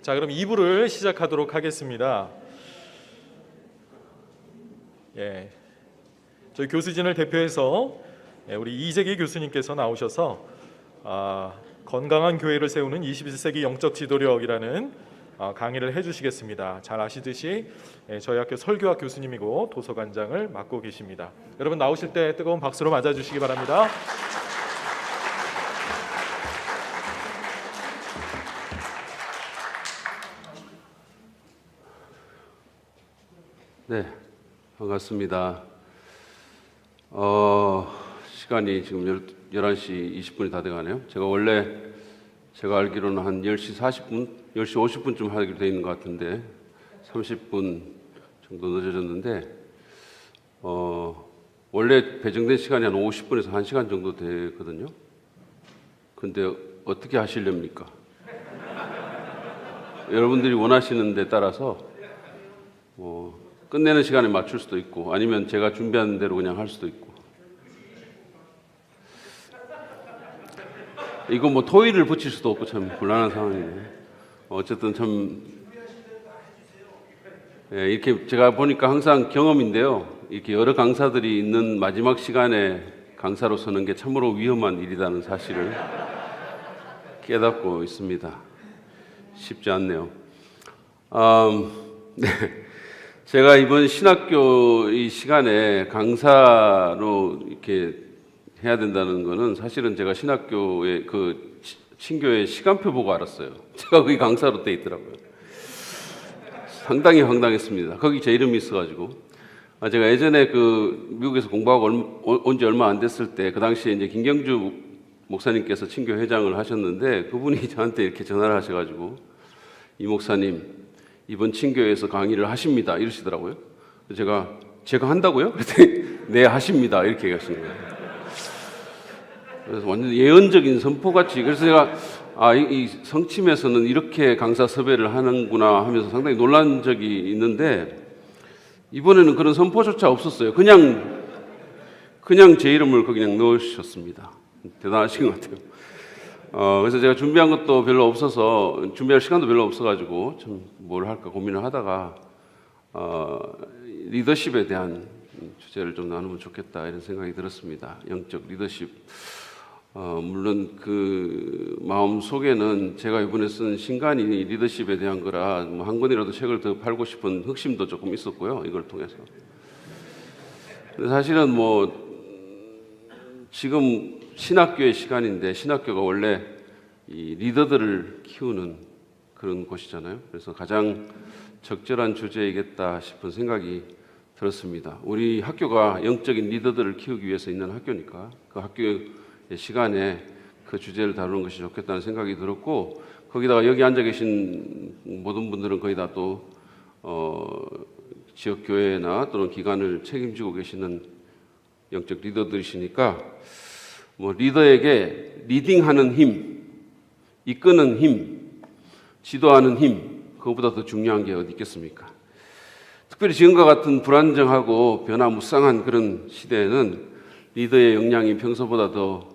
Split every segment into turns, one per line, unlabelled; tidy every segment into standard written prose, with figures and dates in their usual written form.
자, 그럼 2부를 시작하도록 하겠습니다. 저희 교수진을 대표해서 우리 이재기 교수님께서 나오셔서 건강한 교회를 세우는 21세기 영적 지도력이라는 강의를 해주시겠습니다. 잘 아시듯이 저희 학교 설교학 교수님이고 도서관장을 맡고 계십니다. 여러분 나오실 때 뜨거운 박수로 맞아주시기 바랍니다.
네, 반갑습니다. 시간이 지금 11시 20분이 다 돼가네요. 제가 알기로는 한 10시 40분, 10시 50분쯤 하기로 돼 있는 것 같은데 30분 정도 늦어졌는데 원래 배정된 시간이 한 50분에서 1시간 정도 되거든요. 근데 어떻게 하시렵니까? 여러분들이 원하시는 데 따라서 끝내는 시간에 맞출 수도 있고 아니면 제가 준비한 대로 그냥 할 수도 있고 이거 뭐 토의를 붙일 수도 없고 참 곤란한 상황이네. 어쨌든 참 이렇게 제가 보니까 항상 경험인데요. 이렇게 여러 강사들이 있는 마지막 시간에 강사로 서는 게 참으로 위험한 일이라는 사실을 깨닫고 있습니다. 쉽지 않네요. 네. 제가 이번 신학교 이 시간에 강사로 이렇게 해야 된다는 거는 사실은 제가 신학교의 그 친교의 시간표 보고 알았어요. 제가 거기 강사로 돼 있더라고요. 상당히 황당했습니다. 거기 제 이름이 있어가지고 제가 예전에 그 미국에서 공부하고 온 지 얼마 안 됐을 때 그 당시에 이제 김경주 목사님께서 친교 회장을 하셨는데 그분이 저한테 이렇게 전화를 하셔가지고 이 목사님 이번 친교에서 강의를 하십니다 이러시더라고요. 제가 한다고요? 그랬더니 네 하십니다 이렇게 얘기하시는 거예요. 그래서 완전 예언적인 선포같이 그래서 제가 이 성침에서는 이렇게 강사 섭외를 하는구나 하면서 상당히 놀란 적이 있는데 이번에는 그런 선포조차 없었어요. 그냥 제 이름을 거기 그냥 넣으셨습니다. 대단하신 것 같아요. 그래서 제가 준비한 것도 별로 없어서 준비할 시간도 별로 없어가지고 참 뭘 할까 고민을 하다가 리더십에 대한 주제를 좀 나누면 좋겠다 이런 생각이 들었습니다. 영적 리더십. 물론 그 마음 속에는 제가 이번에 쓴 신간이 리더십에 대한 거라 뭐 한 권이라도 책을 더 팔고 싶은 흑심도 조금 있었고요. 이걸 통해서. 근데 사실은 뭐 지금 신학교의 시간인데 신학교가 원래 이 리더들을 키우는 그런 곳이잖아요. 그래서 가장 적절한 주제이겠다 싶은 생각이 들었습니다. 우리 학교가 영적인 리더들을 키우기 위해서 있는 학교니까 그 학교의 시간에 그 주제를 다루는 것이 좋겠다는 생각이 들었고 거기다가 여기 앉아 계신 모든 분들은 거의 다 또 지역 교회나 또는 기관을 책임지고 계시는 영적 리더들이시니까 뭐 리더에게 리딩하는 힘, 이끄는 힘, 지도하는 힘, 그것보다 더 중요한 게 어디 있겠습니까? 특별히 지금과 같은 불안정하고 변화무쌍한 그런 시대에는 리더의 역량이 평소보다 더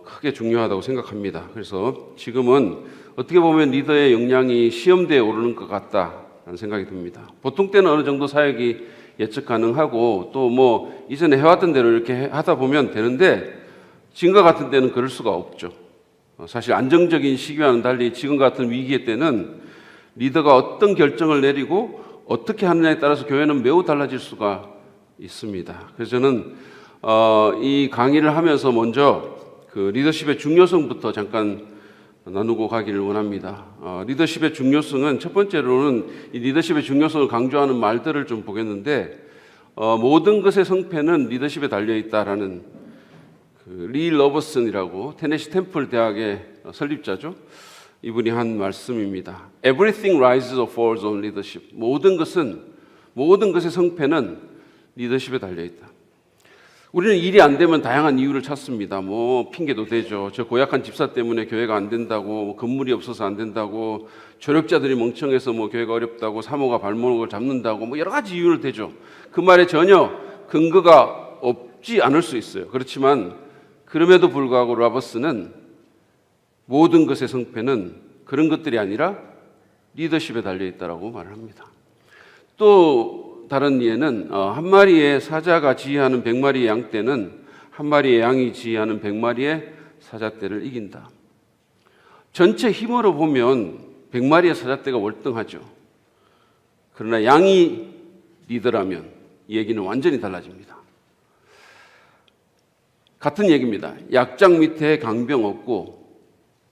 크게 중요하다고 생각합니다. 그래서 지금은 어떻게 보면 리더의 역량이 시험대에 오르는 것 같다는 생각이 듭니다. 보통 때는 어느 정도 사역이 예측 가능하고 또 뭐 이전에 해왔던 대로 이렇게 하다 보면 되는데 지금과 같은 때는 그럴 수가 없죠. 사실 안정적인 시기와는 달리 지금 같은 위기의 때는 리더가 어떤 결정을 내리고 어떻게 하느냐에 따라서 교회는 매우 달라질 수가 있습니다. 그래서 저는 이 강의를 하면서 먼저 그 리더십의 중요성부터 잠깐 나누고 가기를 원합니다. 리더십의 중요성은 첫 번째로는 이 리더십의 중요성을 강조하는 말들을 좀 보겠는데 모든 것의 성패는 리더십에 달려 있다라는 리 러버슨이라고 테네시 템플 대학의 설립자죠. 이분이 한 말씀입니다. Everything rises or falls on leadership. 모든 것의 성패는 리더십에 달려 있다. 우리는 일이 안 되면 다양한 이유를 찾습니다. 뭐 핑계도 대죠. 저 고약한 집사 때문에 교회가 안 된다고, 건물이 없어서 안 된다고, 조력자들이 멍청해서 뭐 교회가 어렵다고, 사모가 발목을 잡는다고, 뭐 여러 가지 이유를 대죠. 그 말에 전혀 근거가 없지 않을 수 있어요. 그렇지만 그럼에도 불구하고 라버스는 모든 것의 성패는 그런 것들이 아니라 리더십에 달려 있다라고 말을 합니다. 또 다른 예는 한 마리의 사자가 지휘하는 100마리의 양떼는 한 마리의 양이 지휘하는 100마리의 사자떼를 이긴다. 전체 힘으로 보면 100마리의 사자떼가 월등하죠. 그러나 양이 리더라면 얘기는 완전히 달라집니다. 같은 얘기입니다. 약장 밑에 강병 없고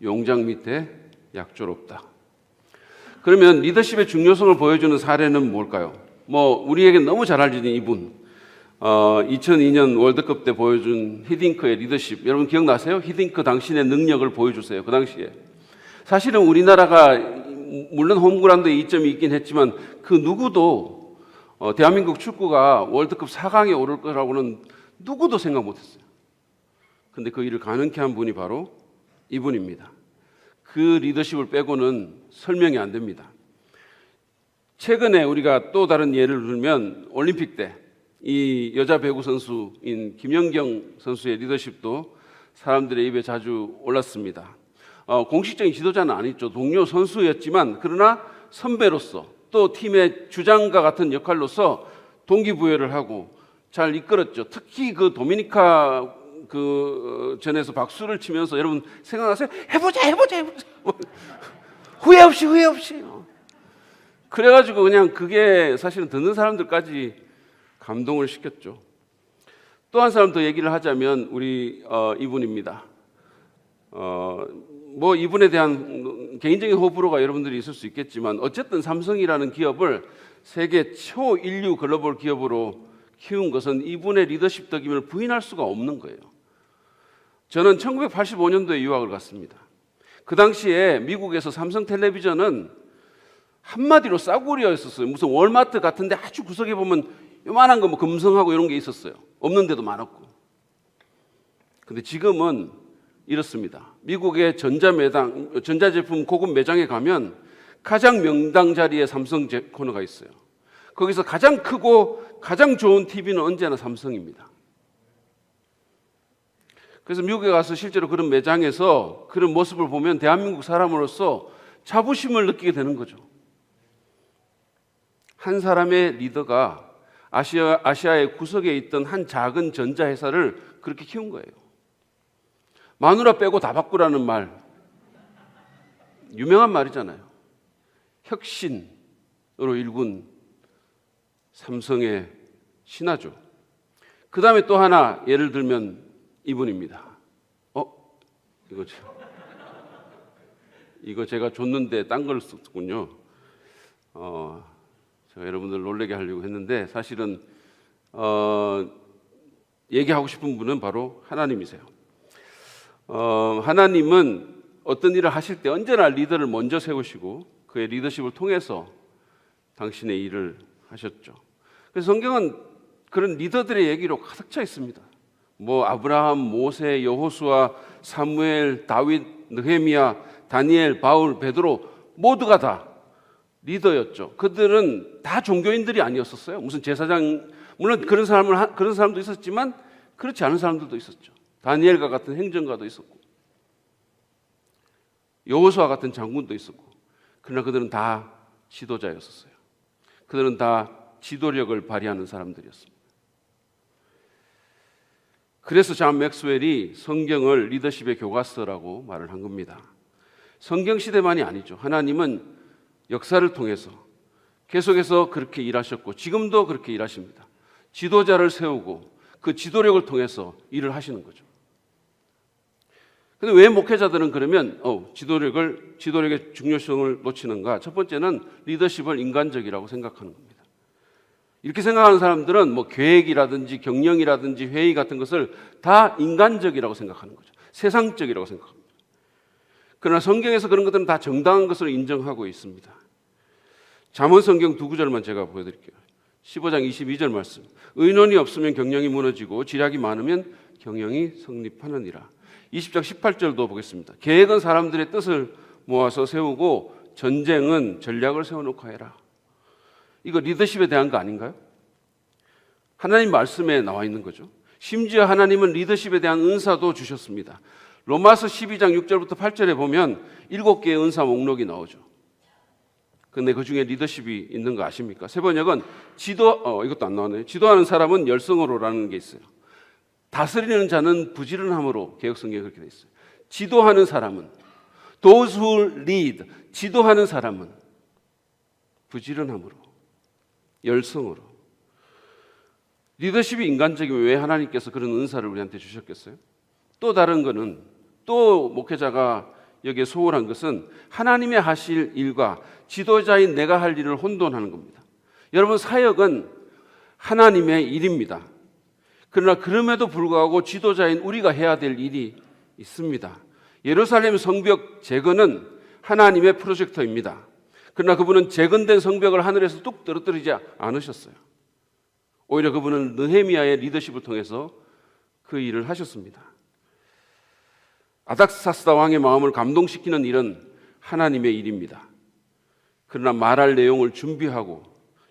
용장 밑에 약졸 없다. 그러면 리더십의 중요성을 보여주는 사례는 뭘까요? 우리에게 너무 잘 알려진 이분, 2002년 월드컵 때 보여준 히딩크의 리더십, 여러분 기억나세요? 히딩크 당신의 능력을 보여주세요. 그 당시에 사실은 우리나라가 물론 홈그라운드에 이점이 있긴 했지만 그 누구도 대한민국 축구가 월드컵 4강에 오를 거라고는 누구도 생각 못했어요. 근데 그 일을 가능케 한 분이 바로 이분입니다. 그 리더십을 빼고는 설명이 안 됩니다. 최근에 우리가 또 다른 예를 들면 올림픽 때 이 여자 배구 선수인 김연경 선수의 리더십도 사람들의 입에 자주 올랐습니다. 공식적인 지도자는 아니죠. 동료 선수였지만 그러나 선배로서 또 팀의 주장과 같은 역할로서 동기부여를 하고 잘 이끌었죠. 특히 그 도미니카 전에서 박수를 치면서 여러분 생각나세요? 해보자. 후회 없이. 그래가지고 그냥 그게 사실은 듣는 사람들까지 감동을 시켰죠. 또 한 사람 더 얘기를 하자면 우리 이분입니다. 이분에 대한 개인적인 호불호가 여러분들이 있을 수 있겠지만 어쨌든 삼성이라는 기업을 세계 초인류 글로벌 기업으로 키운 것은 이분의 리더십 덕임을 부인할 수가 없는 거예요. 저는 1985년도에 유학을 갔습니다. 그 당시에 미국에서 삼성텔레비전은 한마디로 싸구려였었어요. 무슨 월마트 같은데 아주 구석에 보면 요만한 거 금성하고 이런 게 있었어요. 없는 데도 많았고. 근데 지금은 이렇습니다. 미국의 전자제품 고급 매장에 가면 가장 명당 자리에 삼성 코너가 있어요. 거기서 가장 크고 가장 좋은 TV는 언제나 삼성입니다. 그래서 미국에 가서 실제로 그런 매장에서 그런 모습을 보면 대한민국 사람으로서 자부심을 느끼게 되는 거죠. 한 사람의 리더가 아시아의 구석에 있던 한 작은 전자회사를 그렇게 키운 거예요. 마누라 빼고 다 바꾸라는 말, 유명한 말이잖아요. 혁신으로 일군 삼성의 신화죠. 그 다음에 또 하나 예를 들면 이분입니다. 이거 제가 줬는데 딴 걸 썼군요. 제가 여러분들 놀라게 하려고 했는데 사실은 얘기하고 싶은 분은 바로 하나님이세요. 하나님은 어떤 일을 하실 때 언제나 리더를 먼저 세우시고 그의 리더십을 통해서 당신의 일을 하셨죠. 그래서 성경은 그런 리더들의 얘기로 가득 차 있습니다. 아브라함, 모세, 여호수아, 사무엘, 다윗, 느헤미야, 다니엘, 바울, 베드로 모두가 다 리더였죠. 그들은 다 종교인들이 아니었었어요. 무슨 제사장, 물론 그런 사람도 있었지만 그렇지 않은 사람들도 있었죠. 다니엘과 같은 행정가도 있었고 여호수아 같은 장군도 있었고, 그러나 그들은 다 지도자였었어요. 그들은 다 지도력을 발휘하는 사람들이었습니다. 그래서 존 맥스웰이 성경을 리더십의 교과서라고 말을 한 겁니다. 성경 시대만이 아니죠. 하나님은 역사를 통해서 계속해서 그렇게 일하셨고 지금도 그렇게 일하십니다. 지도자를 세우고 그 지도력을 통해서 일을 하시는 거죠. 근데 왜 목회자들은 그러면 지도력의 중요성을 놓치는가? 첫 번째는 리더십을 인간적이라고 생각하는 겁니다. 이렇게 생각하는 사람들은 계획이라든지 경영이라든지 회의 같은 것을 다 인간적이라고 생각하는 거죠. 세상적이라고 생각합니다. 그러나 성경에서 그런 것들은 다 정당한 것으로 인정하고 있습니다. 잠언 성경 두 구절만 제가 보여드릴게요. 15장 22절 말씀. 의논이 없으면 경영이 무너지고 지략이 많으면 경영이 성립하느니라. 20장 18절도 보겠습니다. 계획은 사람들의 뜻을 모아서 세우고 전쟁은 전략을 세워놓고 해라. 이거 리더십에 대한 거 아닌가요? 하나님 말씀에 나와 있는 거죠. 심지어 하나님은 리더십에 대한 은사도 주셨습니다. 로마서 12장 6절부터 8절에 보면 7개의 은사 목록이 나오죠. 근데 그 중에 리더십이 있는 거 아십니까? 세 번역은 이것도 안 나오네요. 지도하는 사람은 열성으로라는 게 있어요. 다스리는 자는 부지런함으로, 개혁성경에 그렇게 돼 있어요. 지도하는 사람은, those who lead, 지도하는 사람은 부지런함으로, 열성으로. 리더십이 인간적이면 왜 하나님께서 그런 은사를 우리한테 주셨겠어요? 또 다른 거는, 또 목회자가 여기에 소홀한 것은 하나님의 하실 일과 지도자인 내가 할 일을 혼돈하는 겁니다. 여러분, 사역은 하나님의 일입니다. 그러나 그럼에도 불구하고 지도자인 우리가 해야 될 일이 있습니다. 예루살렘 성벽 재건은 하나님의 프로젝터입니다. 그러나 그분은 재건된 성벽을 하늘에서 뚝 떨어뜨리지 않으셨어요. 오히려 그분은 느헤미야의 리더십을 통해서 그 일을 하셨습니다. 아닥사스다 왕의 마음을 감동시키는 일은 하나님의 일입니다. 그러나 말할 내용을 준비하고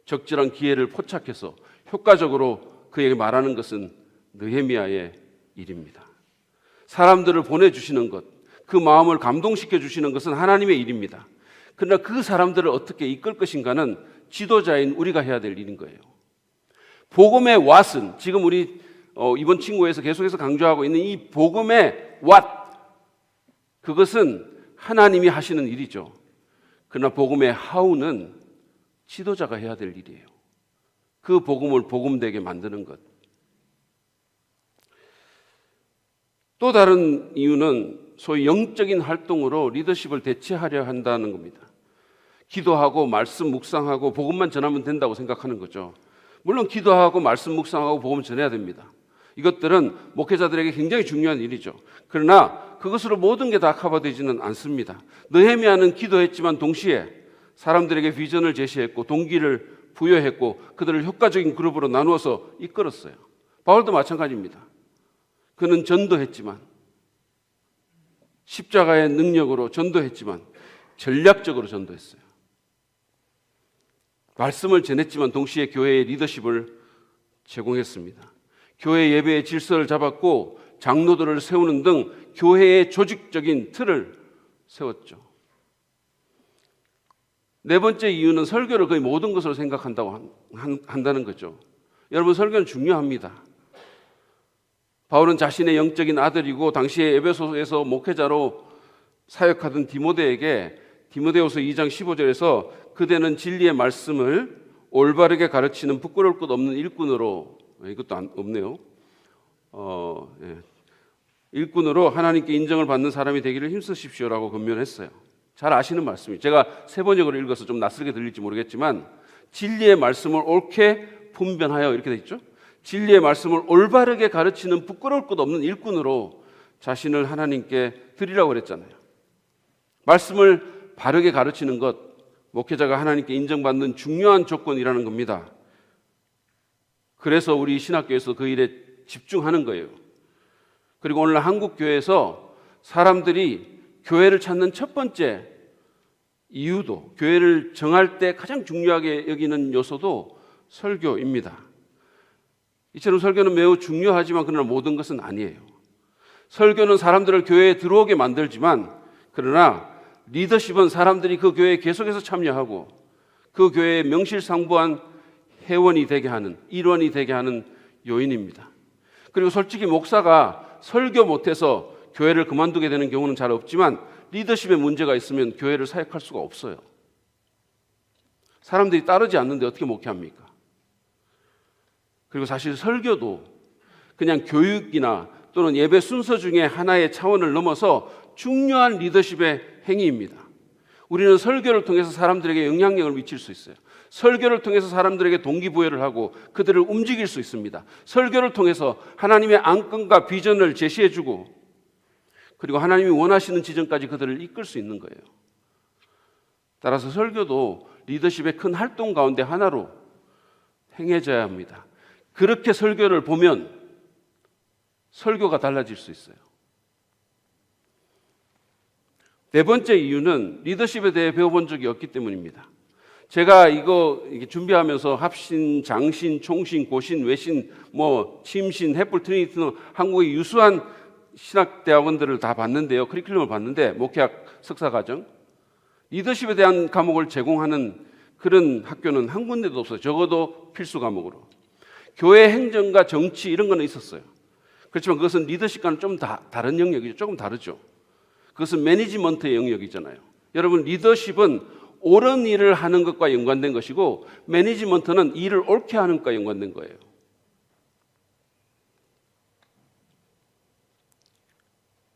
적절한 기회를 포착해서 효과적으로 그에게 말하는 것은 느헤미야의 일입니다. 사람들을 보내주시는 것, 그 마음을 감동시켜 주시는 것은 하나님의 일입니다. 그러나 그 사람들을 어떻게 이끌 것인가는 지도자인 우리가 해야 될 일인 거예요. 복음의 what은, 지금 우리 이번 친구에서 계속해서 강조하고 있는 이 복음의 what, 그것은 하나님이 하시는 일이죠. 그러나 복음의 how는 지도자가 해야 될 일이에요. 그 복음을 복음되게 만드는 것. 또 다른 이유는 소위 영적인 활동으로 리더십을 대체하려 한다는 겁니다. 기도하고 말씀 묵상하고 복음만 전하면 된다고 생각하는 거죠. 물론 기도하고 말씀 묵상하고 복음을 전해야 됩니다. 이것들은 목회자들에게 굉장히 중요한 일이죠. 그러나 그것으로 모든 게 다 커버되지는 않습니다. 느헤미야는 기도했지만 동시에 사람들에게 비전을 제시했고 동기를 부여했고 그들을 효과적인 그룹으로 나누어서 이끌었어요. 바울도 마찬가지입니다. 그는 전도했지만, 십자가의 능력으로 전도했지만 전략적으로 전도했어요. 말씀을 전했지만 동시에 교회의 리더십을 제공했습니다. 교회 예배의 질서를 잡았고 장로들을 세우는 등 교회의 조직적인 틀을 세웠죠. 네 번째 이유는 설교를 거의 모든 것으로 생각한다고 한다는 거죠. 여러분, 설교는 중요합니다. 바울은 자신의 영적인 아들이고 당시에 에베소에서 목회자로 사역하던 디모데에게 디모데후서 2장 15절에서 그대는 진리의 말씀을 올바르게 가르치는 부끄러울 것 없는 일꾼으로, 이것도 없네요. 일꾼으로 하나님께 인정을 받는 사람이 되기를 힘쓰십시오라고 권면했어요. 잘 아시는 말씀이에요. 제가 세 번역으로 읽어서 좀 낯설게 들릴지 모르겠지만 진리의 말씀을 옳게 분별하여, 이렇게 돼 있죠. 진리의 말씀을 올바르게 가르치는 부끄러울 것 없는 일꾼으로 자신을 하나님께 드리라고 그랬잖아요. 말씀을 바르게 가르치는 것, 목회자가 하나님께 인정받는 중요한 조건이라는 겁니다. 그래서 우리 신학교에서 그 일에 집중하는 거예요. 그리고 오늘 한국 교회에서 사람들이 교회를 찾는 첫 번째 이유도, 교회를 정할 때 가장 중요하게 여기는 요소도 설교입니다. 이처럼 설교는 매우 중요하지만 그러나 모든 것은 아니에요. 설교는 사람들을 교회에 들어오게 만들지만, 그러나 리더십은 사람들이 그 교회에 계속해서 참여하고 그 교회에 명실상부한 회원이 되게 하는, 일원이 되게 하는 요인입니다. 그리고 솔직히 목사가 설교 못해서 교회를 그만두게 되는 경우는 잘 없지만 리더십에 문제가 있으면 교회를 사역할 수가 없어요. 사람들이 따르지 않는데 어떻게 목회합니까? 그리고 사실 설교도 그냥 교육이나 또는 예배 순서 중에 하나의 차원을 넘어서 중요한 리더십의 행위입니다. 우리는 설교를 통해서 사람들에게 영향력을 미칠 수 있어요. 설교를 통해서 사람들에게 동기부여를 하고 그들을 움직일 수 있습니다. 설교를 통해서 하나님의 안건과 비전을 제시해주고 그리고 하나님이 원하시는 지점까지 그들을 이끌 수 있는 거예요. 따라서 설교도 리더십의 큰 활동 가운데 하나로 행해져야 합니다. 그렇게 설교를 보면 설교가 달라질 수 있어요. 네 번째 이유는 리더십에 대해 배워본 적이 없기 때문입니다. 제가 이게 준비하면서 합신, 장신, 총신, 고신, 외신, 침신, 햇불, 트리니티 등 한국의 유수한 신학대학원들을 다 봤는데요. 커리큘럼을 봤는데, 목회학 석사과정. 리더십에 대한 과목을 제공하는 그런 학교는 한 군데도 없어요. 적어도 필수 과목으로. 교회 행정과 정치 이런 거는 있었어요. 그렇지만 그것은 리더십과는 좀 다른 영역이죠. 조금 다르죠. 그것은 매니지먼트의 영역이잖아요. 여러분, 리더십은 옳은 일을 하는 것과 연관된 것이고 매니지먼트는 일을 옳게 하는 것과 연관된 거예요.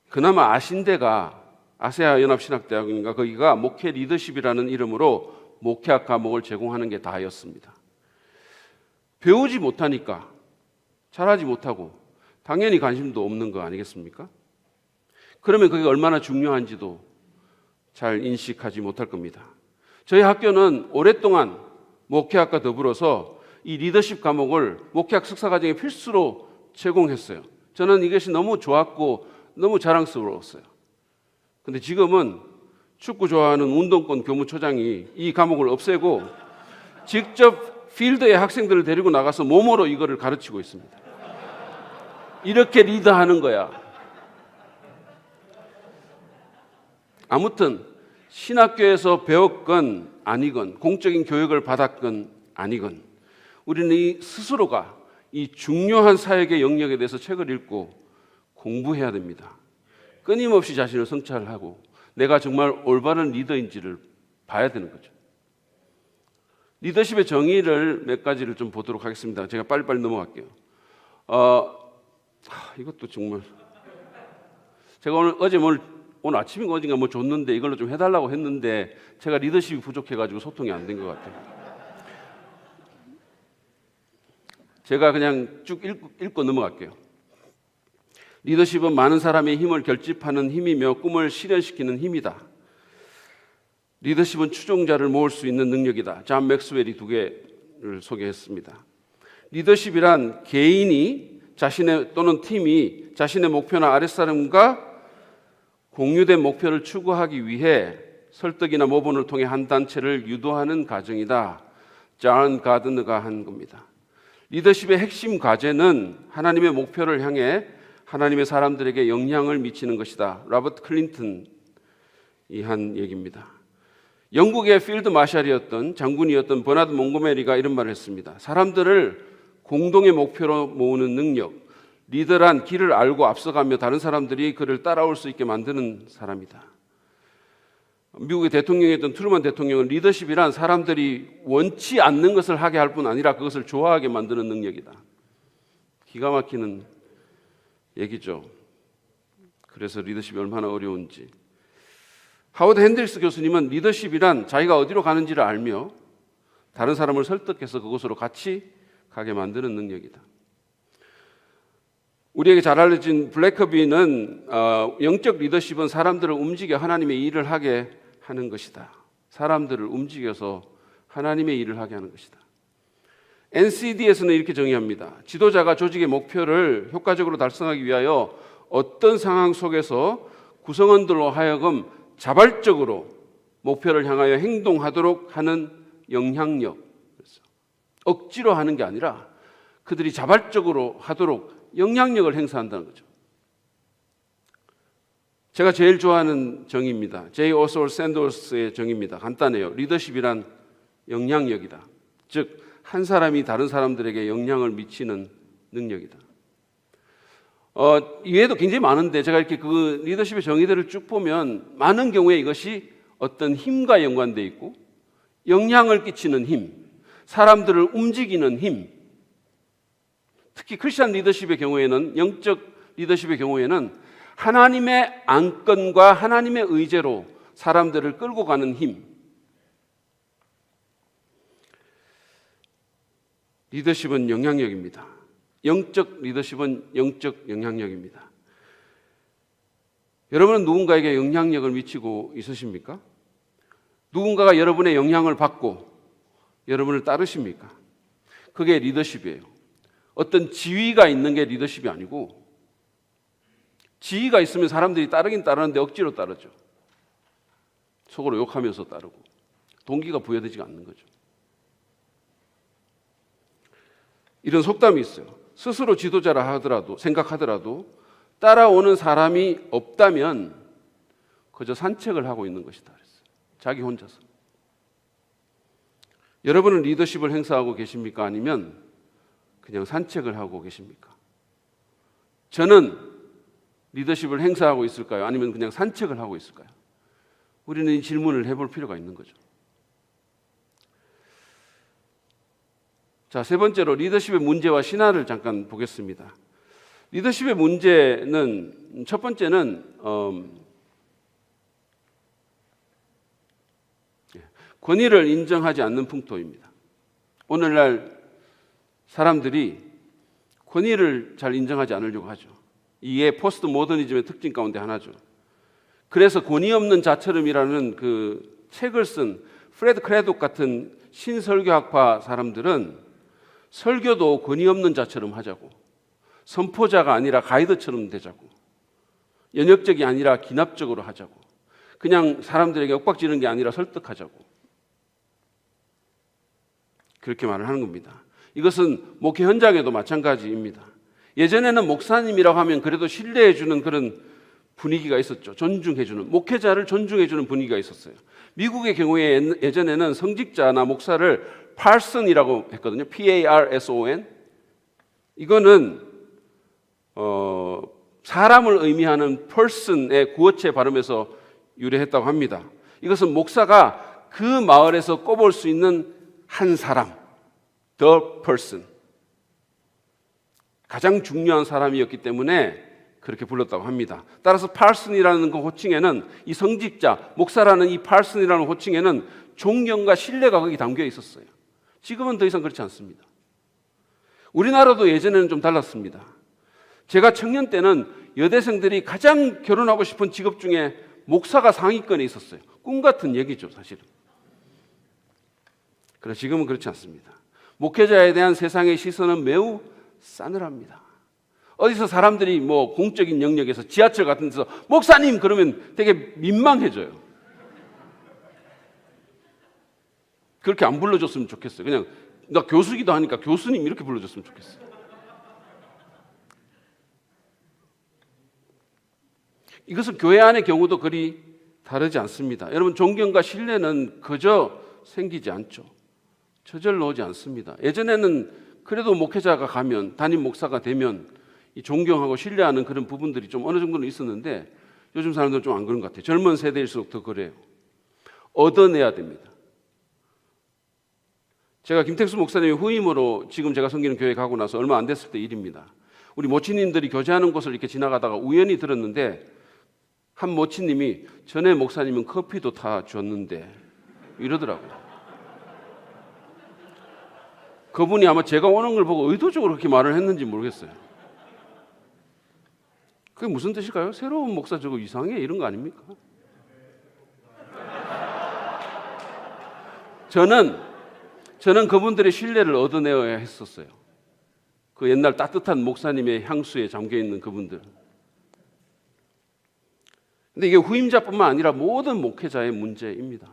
그나마 아신대가 아세아 연합신학대학인가 거기가 목회 리더십이라는 이름으로 목회학 과목을 제공하는 게 다였습니다. 배우지 못하니까, 잘하지 못하고 당연히 관심도 없는 거 아니겠습니까? 그러면 그게 얼마나 중요한지도 잘 인식하지 못할 겁니다. 저희 학교는 오랫동안 목회학과 더불어서 이 리더십 과목을 목회학 석사과정의 필수로 제공했어요. 저는 이것이 너무 좋았고 너무 자랑스러웠어요. 근데 지금은 축구 좋아하는 운동권 교무처장이 이 과목을 없애고 직접 필드에 학생들을 데리고 나가서 몸으로 이거를 가르치고 있습니다. 이렇게 리드하는 거야. 아무튼 신학교에서 배웠건 아니건 공적인 교육을 받았건 아니건 우리는 이 스스로가 이 중요한 사역의 영역에 대해서 책을 읽고 공부해야 됩니다. 끊임없이 자신을 성찰하고 내가 정말 올바른 리더인지를 봐야 되는 거죠. 리더십의 정의를 몇 가지를 좀 보도록 하겠습니다. 제가 빨리빨리 넘어갈게요. 이것도 정말 제가 오늘 아침인가 어딘가 뭐 줬는데 이걸로 좀 해달라고 했는데 제가 리더십이 부족해가지고 소통이 안 된 것 같아요. 제가 그냥 쭉 읽고 넘어갈게요. 리더십은 많은 사람의 힘을 결집하는 힘이며 꿈을 실현시키는 힘이다. 리더십은 추종자를 모을 수 있는 능력이다. 존 맥스웰이 두 개를 소개했습니다. 리더십이란 개인이 자신의 또는 팀이 자신의 목표나 아랫사람과 공유된 목표를 추구하기 위해 설득이나 모범을 통해 한 단체를 유도하는 과정이다. 존 가드너가 한 겁니다. 리더십의 핵심 과제는 하나님의 목표를 향해 하나님의 사람들에게 영향을 미치는 것이다. 로버트 클린턴이 한 얘기입니다. 영국의 필드 마샬이었던 장군이었던 버나드 몽고메리가 이런 말을 했습니다. 사람들을 공동의 목표로 모으는 능력, 리더란 길을 알고 앞서가며 다른 사람들이 그를 따라올 수 있게 만드는 사람이다. 미국의 대통령이었던 트루먼 대통령은 리더십이란 사람들이 원치 않는 것을 하게 할 뿐 아니라 그것을 좋아하게 만드는 능력이다. 기가 막히는 얘기죠. 그래서 리더십이 얼마나 어려운지. 하워드 핸들스 교수님은 리더십이란 자기가 어디로 가는지를 알며 다른 사람을 설득해서 그곳으로 같이 가게 만드는 능력이다. 우리에게 잘 알려진 블래커비는 영적 리더십은 사람들을 움직여 하나님의 일을 하게 하는 것이다. 사람들을 움직여서 하나님의 일을 하게 하는 것이다. NCD에서는 이렇게 정의합니다. 지도자가 조직의 목표를 효과적으로 달성하기 위하여 어떤 상황 속에서 구성원들로 하여금 자발적으로 목표를 향하여 행동하도록 하는 영향력. 억지로 하는 게 아니라 그들이 자발적으로 하도록 영향력을 행사한다는 거죠. 제가 제일 좋아하는 정의입니다. 제이 오스월 샌더스의 정의입니다. 간단해요. 리더십이란 영향력이다. 즉 한 사람이 다른 사람들에게 영향을 미치는 능력이다. 이외에도 굉장히 많은데 제가 이렇게 그 리더십의 정의들을 쭉 보면 많은 경우에 이것이 어떤 힘과 연관되어 있고 영향을 끼치는 힘, 사람들을 움직이는 힘, 특히 크리스천 리더십의 경우에는 영적 리더십의 경우에는 하나님의 안건과 하나님의 의제로 사람들을 끌고 가는 힘. 리더십은 영향력입니다. 영적 리더십은 영적 영향력입니다. 여러분은 누군가에게 영향력을 미치고 있으십니까? 누군가가 여러분의 영향을 받고 여러분을 따르십니까? 그게 리더십이에요. 어떤 지위가 있는 게 리더십이 아니고 지위가 있으면 사람들이 따르긴 따르는데 억지로 따르죠. 속으로 욕하면서 따르고 동기가 부여되지 않는 거죠. 이런 속담이 있어요. 스스로 지도자라 하더라도 생각하더라도 따라오는 사람이 없다면 그저 산책을 하고 있는 것이다 그랬어요. 자기 혼자서. 여러분은 리더십을 행사하고 계십니까? 아니면 그냥 산책을 하고 계십니까? 저는 리더십을 행사하고 있을까요? 아니면 그냥 산책을 하고 있을까요? 우리는 이 질문을 해볼 필요가 있는 거죠. 자, 세 번째로 리더십의 문제와 신화를 잠깐 보겠습니다. 리더십의 문제는 첫 번째는 권위를 인정하지 않는 풍토입니다. 오늘날 사람들이 권위를 잘 인정하지 않으려고 하죠. 이게 포스트 모더니즘의 특징 가운데 하나죠. 그래서 권위 없는 자처럼이라는 그 책을 쓴 프레드 크래독 같은 신설교학파 사람들은 설교도 권위 없는 자처럼 하자고, 선포자가 아니라 가이드처럼 되자고, 연역적이 아니라 기납적으로 하자고, 그냥 사람들에게 윽박지르는 게 아니라 설득하자고, 그렇게 말을 하는 겁니다. 이것은 목회 현장에도 마찬가지입니다. 예전에는 목사님이라고 하면 그래도 신뢰해주는 그런 분위기가 있었죠. 존중해주는, 목회자를 존중해주는 분위기가 있었어요. 미국의 경우에 예전에는 성직자나 목사를 파슨이라고 했거든요. P-A-R-S-O-N. 이거는 사람을 의미하는 person의 구어체 발음에서 유래했다고 합니다. 이것은 목사가 그 마을에서 꼽을 수 있는 한 사람, the person, 가장 중요한 사람이었기 때문에 그렇게 불렀다고 합니다. 따라서 parson이라는 그 호칭에는, 이 성직자, 목사라는 이 parson이라는 호칭에는 존경과 신뢰가 거기 담겨 있었어요. 지금은 더 이상 그렇지 않습니다. 우리나라도 예전에는 좀 달랐습니다. 제가 청년 때는 여대생들이 가장 결혼하고 싶은 직업 중에 목사가 상위권에 있었어요. 꿈 같은 얘기죠, 사실은. 그러나 지금은 그렇지 않습니다. 목회자에 대한 세상의 시선은 매우 싸늘합니다. 어디서 사람들이 뭐 공적인 영역에서 지하철 같은 데서 목사님 그러면 되게 민망해져요. 그렇게 안 불러줬으면 좋겠어요. 그냥 나 교수기도 하니까 교수님 이렇게 불러줬으면 좋겠어요. 이것은 교회 안의 경우도 그리 다르지 않습니다. 여러분, 존경과 신뢰는 그저 생기지 않죠. 저절로 오지 않습니다. 예전에는 그래도 목회자가 가면, 담임 목사가 되면 이 존경하고 신뢰하는 그런 부분들이 좀 어느 정도는 있었는데 요즘 사람들은 좀 안 그런 것 같아요. 젊은 세대일수록 더 그래요. 얻어내야 됩니다. 제가 김택수 목사님의 후임으로 지금 제가 섬기는 교회 가고 나서 얼마 안 됐을 때 일입니다. 우리 모치님들이 교제하는 곳을 이렇게 지나가다가 우연히 들었는데 한 모치님이 전에 목사님은 커피도 다 줬는데 이러더라고요. 그분이 아마 제가 오는 걸 보고 의도적으로 그렇게 말을 했는지 모르겠어요. 그게 무슨 뜻일까요? 새로운 목사 저거 이상해 이런 거 아닙니까? 저는 그분들의 신뢰를 얻어내어야 했었어요. 그 옛날 따뜻한 목사님의 향수에 잠겨있는 그분들. 근데 이게 후임자뿐만 아니라 모든 목회자의 문제입니다.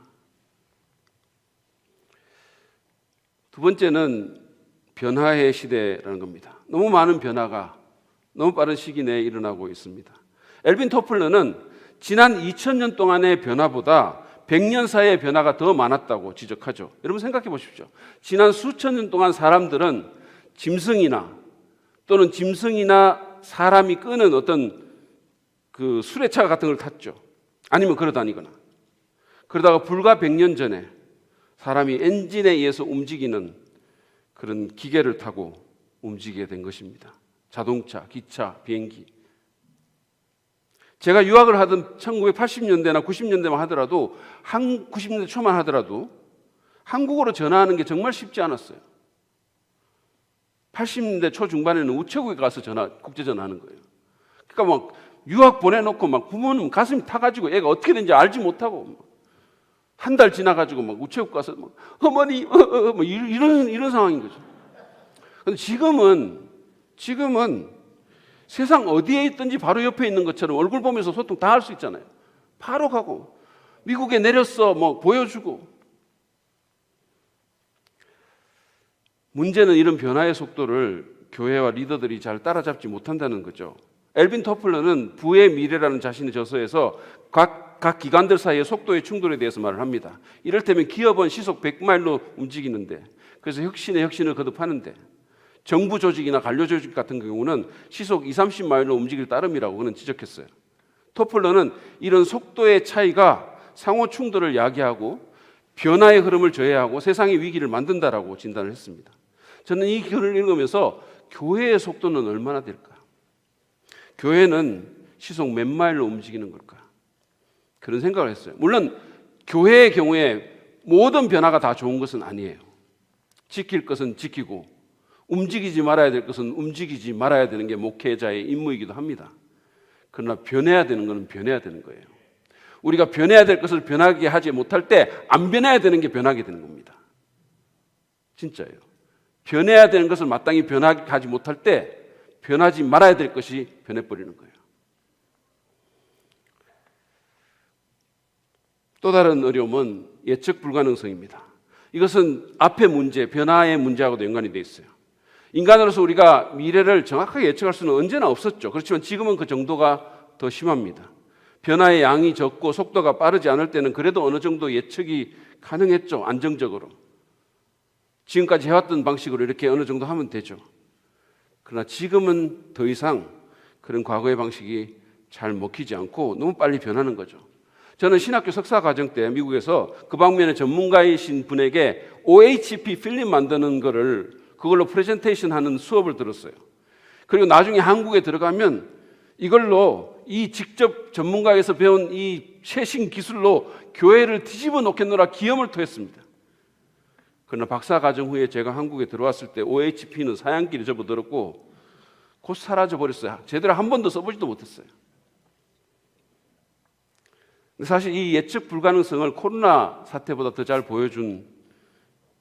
두 번째는 변화의 시대라는 겁니다. 너무 많은 변화가 너무 빠른 시기 내에 일어나고 있습니다. 엘빈 토플러는 지난 2000년 동안의 변화보다 100년 사이의 변화가 더 많았다고 지적하죠. 여러분 생각해 보십시오. 지난 수천 년 동안 사람들은 짐승이나 또는 짐승이나 사람이 끄는 어떤 그 수레차 같은 걸 탔죠. 아니면 걸어 다니거나. 그러다가 불과 100년 전에 사람이 엔진에 의해서 움직이는 그런 기계를 타고 움직이게 된 것입니다. 자동차, 기차, 비행기. 제가 유학을 하던 1980년대나 90년대만 하더라도 90년대 초만 하더라도 한국어로 전화하는 게 정말 쉽지 않았어요. 80년대 초중반에는 우체국에 가서 국제 전화하는 거예요. 그러니까 막 유학 보내놓고 막 부모님 가슴이 타가지고 애가 어떻게 된지 알지 못하고 한 달 지나가지고 막 우체국 가서 막 어머니 뭐 이런 상황인 거죠. 근데 지금은 세상 어디에 있든지 바로 옆에 있는 것처럼 얼굴 보면서 소통 다 할 수 있잖아요. 바로 가고 미국에 내렸어 뭐 보여주고. 문제는 이런 변화의 속도를 교회와 리더들이 잘 따라잡지 못한다는 거죠. 엘빈 토플러는 부의 미래라는 자신의 저서에서 각 각 기관들 사이의 속도의 충돌에 대해서 말을 합니다. 이를테면 기업은 시속 100마일로 움직이는데, 그래서 혁신을 거듭하는데, 정부 조직이나 관료 조직 같은 경우는 시속 20-30마일로 움직일 따름이라고 그는 지적했어요. 토플러는 이런 속도의 차이가 상호 충돌을 야기하고 변화의 흐름을 저해하고 세상의 위기를 만든다라고 진단을 했습니다. 저는 이 글을 읽으면서 교회의 속도는 얼마나 될까? 교회는 시속 몇 마일로 움직이는 걸까? 그런 생각을 했어요. 물론 교회의 경우에 모든 변화가 다 좋은 것은 아니에요. 지킬 것은 지키고 움직이지 말아야 될 것은 움직이지 말아야 되는 게 목회자의 임무이기도 합니다. 그러나 변해야 되는 것은 변해야 되는 거예요. 우리가 변해야 될 것을 변하게 하지 못할 때 안 변해야 되는 게 변하게 되는 겁니다. 진짜예요. 변해야 되는 것을 마땅히 변하게 하지 못할 때 변하지 말아야 될 것이 변해버리는 거예요. 또 다른 어려움은 예측 불가능성입니다. 이것은 앞의 문제, 변화의 문제하고도 연관이 되어 있어요. 인간으로서 우리가 미래를 정확하게 예측할 수는 언제나 없었죠. 그렇지만 지금은 그 정도가 더 심합니다. 변화의 양이 적고 속도가 빠르지 않을 때는 그래도 어느 정도 예측이 가능했죠. 안정적으로. 지금까지 해왔던 방식으로 이렇게 어느 정도 하면 되죠. 그러나 지금은 더 이상 그런 과거의 방식이 잘 먹히지 않고 너무 빨리 변하는 거죠. 저는 신학교 석사 과정 때 미국에서 그 방면의 전문가이신 분에게 OHP 필름 만드는 그걸로 프레젠테이션 하는 수업을 들었어요. 그리고 나중에 한국에 들어가면 이걸로 이 직접 전문가에서 배운 이 최신 기술로 교회를 뒤집어 놓겠노라 기염을 토했습니다. 그러나 박사 과정 후에 제가 한국에 들어왔을 때 OHP는 사양길에 접어들었고 곧 사라져 버렸어요. 제대로 한 번도 써보지도 못했어요. 사실 이 예측 불가능성을 코로나 사태보다 더 잘 보여준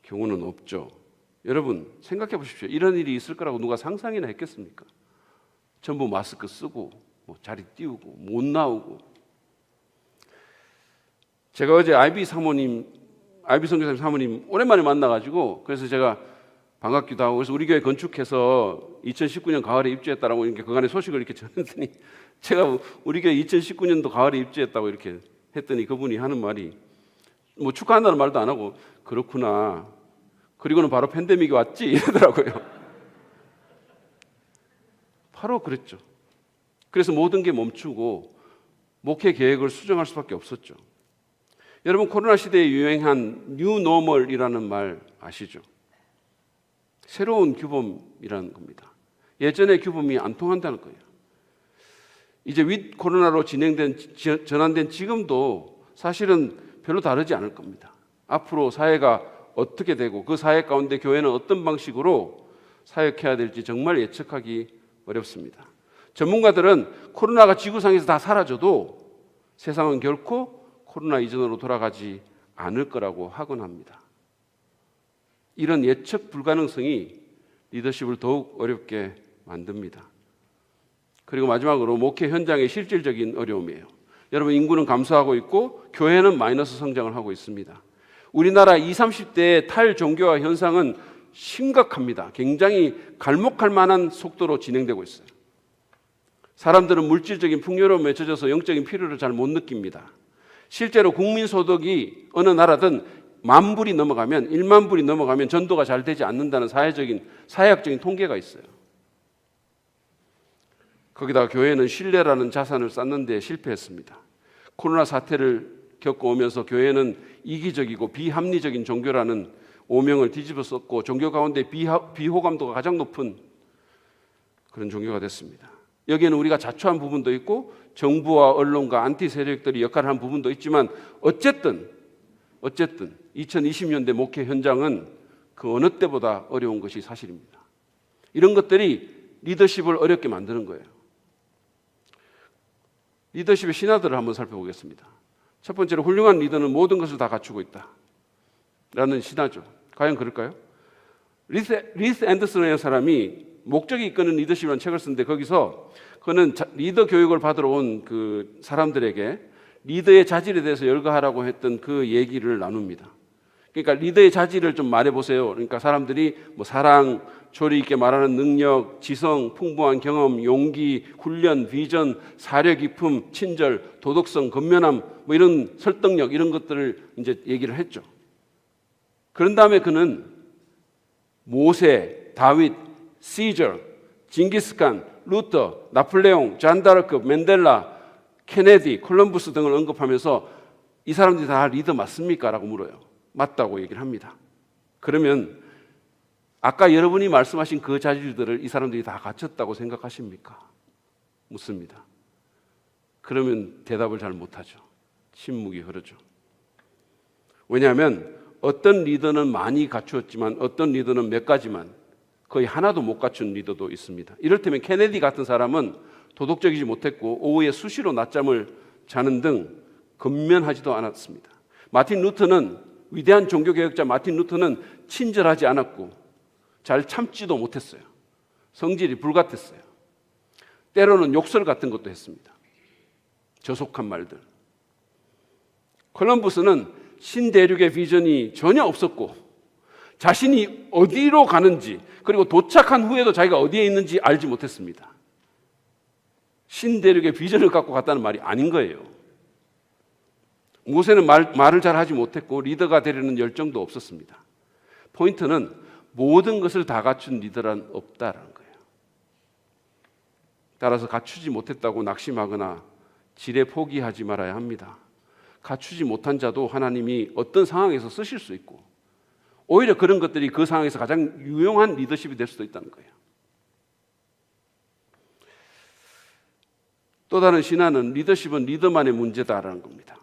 경우는 없죠. 여러분 생각해 보십시오. 이런 일이 있을 거라고 누가 상상이나 했겠습니까? 전부 마스크 쓰고 자리 띄우고 못 나오고. 제가 어제 아이비 선교사님 사모님 오랜만에 만나가지고 그래서 제가 반갑기도 하고 그래서 우리 교회 건축해서 2019년 가을에 입주했다라고 이렇게 그간의 소식을 이렇게 전했더니 제가 우리 교회 2019년도 가을에 입주했다고 이렇게 했더니 그분이 하는 말이 축하한다는 말도 안 하고 그렇구나. 그리고는 바로 팬데믹이 왔지 이러더라고요. 바로 그랬죠. 그래서 모든 게 멈추고 목회 계획을 수정할 수밖에 없었죠. 여러분 코로나 시대에 유행한 뉴 노멀이라는 말 아시죠? 새로운 규범이라는 겁니다. 예전의 규범이 안 통한다는 거예요. 이제 윗 코로나로 전환된 지금도 사실은 별로 다르지 않을 겁니다. 앞으로 사회가 어떻게 되고 그 사회 가운데 교회는 어떤 방식으로 사역해야 될지 정말 예측하기 어렵습니다. 전문가들은 코로나가 지구상에서 다 사라져도 세상은 결코 코로나 이전으로 돌아가지 않을 거라고 하곤 합니다. 이런 예측 불가능성이 리더십을 더욱 어렵게 만듭니다. 그리고 마지막으로 목회 현장의 실질적인 어려움이에요. 여러분 인구는 감소하고 있고 교회는 마이너스 성장을 하고 있습니다. 우리나라 20, 30대의 탈종교화 현상은 심각합니다. 굉장히 갈목할 만한 속도로 진행되고 있어요. 사람들은 물질적인 풍요로움에 젖어서 영적인 필요를 잘 못 느낍니다. 실제로 국민소득이 어느 나라든 10,000불이 넘어가면 10,000불이 넘어가면 전도가 잘 되지 않는다는 사회학적인 통계가 있어요. 거기다가 교회는 신뢰라는 자산을 쌓는 데 실패했습니다. 코로나 사태를 겪어오면서 교회는 이기적이고 비합리적인 종교라는 오명을 뒤집어 썼고 종교 가운데 비호감도가 가장 높은 그런 종교가 됐습니다. 여기에는 우리가 자초한 부분도 있고 정부와 언론과 안티 세력들이 역할을 한 부분도 있지만 어쨌든 2020년대 목회 현장은 그 어느 때보다 어려운 것이 사실입니다. 이런 것들이 리더십을 어렵게 만드는 거예요. 리더십의 신화들을 한번 살펴보겠습니다. 첫 번째로 훌륭한 리더는 모든 것을 다 갖추고 있다 라는 신화죠. 과연 그럴까요? 리스 앤더슨이라는 사람이 목적이 이끄는 리더십이라는 책을 쓰는데 거기서 그는 리더 교육을 받으러 온 그 사람들에게 리더의 자질에 대해서 열거하라고 했던 그 얘기를 나눕니다. 그러니까 리더의 자질을 좀 말해보세요. 그러니까 사람들이 사랑, 조리 있게 말하는 능력, 지성, 풍부한 경험, 용기, 훈련, 비전, 사려 깊음, 친절, 도덕성, 건면함, 뭐 이런 설득력 이런 것들을 이제 얘기를 했죠. 그런 다음에 그는 모세, 다윗, 시저, 징기스칸, 루터, 나폴레옹, 잔다르크, 맨델라, 케네디, 콜럼부스 등을 언급하면서 이 사람들이 다 리더 맞습니까? 라고 물어요. 맞다고 얘기를 합니다. 그러면 아까 여러분이 말씀하신 그 자질들을 이 사람들이 다 갖췄다고 생각하십니까? 묻습니다. 그러면 대답을 잘 못하죠. 침묵이 흐르죠. 왜냐하면 어떤 리더는 많이 갖추었지만 어떤 리더는 몇 가지만 거의 하나도 못 갖춘 리더도 있습니다. 이를테면 케네디 같은 사람은 도덕적이지 못했고 오후에 수시로 낮잠을 자는 등 건면하지도 않았습니다. 마틴 루터는 위대한 종교개혁자 마틴 루터는 친절하지 않았고 잘 참지도 못했어요. 성질이 불같았어요. 때로는 욕설 같은 것도 했습니다. 저속한 말들. 콜럼부스는 신대륙의 비전이 전혀 없었고 자신이 어디로 가는지 그리고 도착한 후에도 자기가 어디에 있는지 알지 못했습니다. 신대륙의 비전을 갖고 갔다는 말이 아닌 거예요. 모세는 말을 잘 하지 못했고 리더가 되려는 열정도 없었습니다. 포인트는 모든 것을 다 갖춘 리더란 없다라는 거예요. 따라서 갖추지 못했다고 낙심하거나 지레 포기하지 말아야 합니다. 갖추지 못한 자도 하나님이 어떤 상황에서 쓰실 수 있고 오히려 그런 것들이 그 상황에서 가장 유용한 리더십이 될 수도 있다는 거예요. 또 다른 신화는 리더십은 리더만의 문제다라는 겁니다.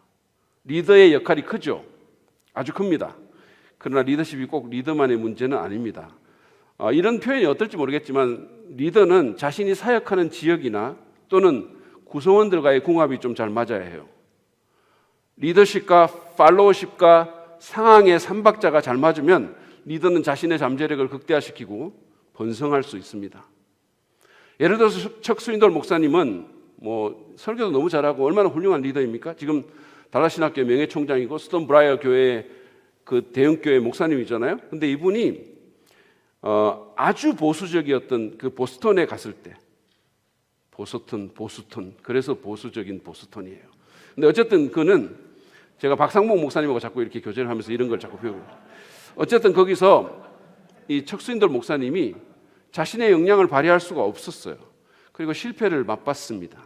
리더의 역할이 크죠. 아주 큽니다. 그러나 리더십이 꼭 리더만의 문제는 아닙니다. 이런 표현이 어떨지 모르겠지만 리더는 자신이 사역하는 지역이나 또는 구성원들과의 궁합이 좀 잘 맞아야 해요. 리더십과 팔로워십과 상황의 삼박자가 잘 맞으면 리더는 자신의 잠재력을 극대화시키고 번성할 수 있습니다. 예를 들어서 척 스윈돌 목사님은 설교도 너무 잘하고 얼마나 훌륭한 리더입니까? 지금 달라신학교 명예총장이고 스톤 브라이어 교회 그 대형교회 목사님이잖아요. 근데 이분이 아주 보수적이었던 그 보스턴에 갔을 때 보스턴 그래서 보수적인 보스턴이에요. 근데 어쨌든 그는 제가 박상목 목사님하고 자꾸 이렇게 교제를 하면서 이런 걸 자꾸 배우고 어쨌든 거기서 이 척스윈돌 목사님이 자신의 역량을 발휘할 수가 없었어요. 그리고 실패를 맛봤습니다.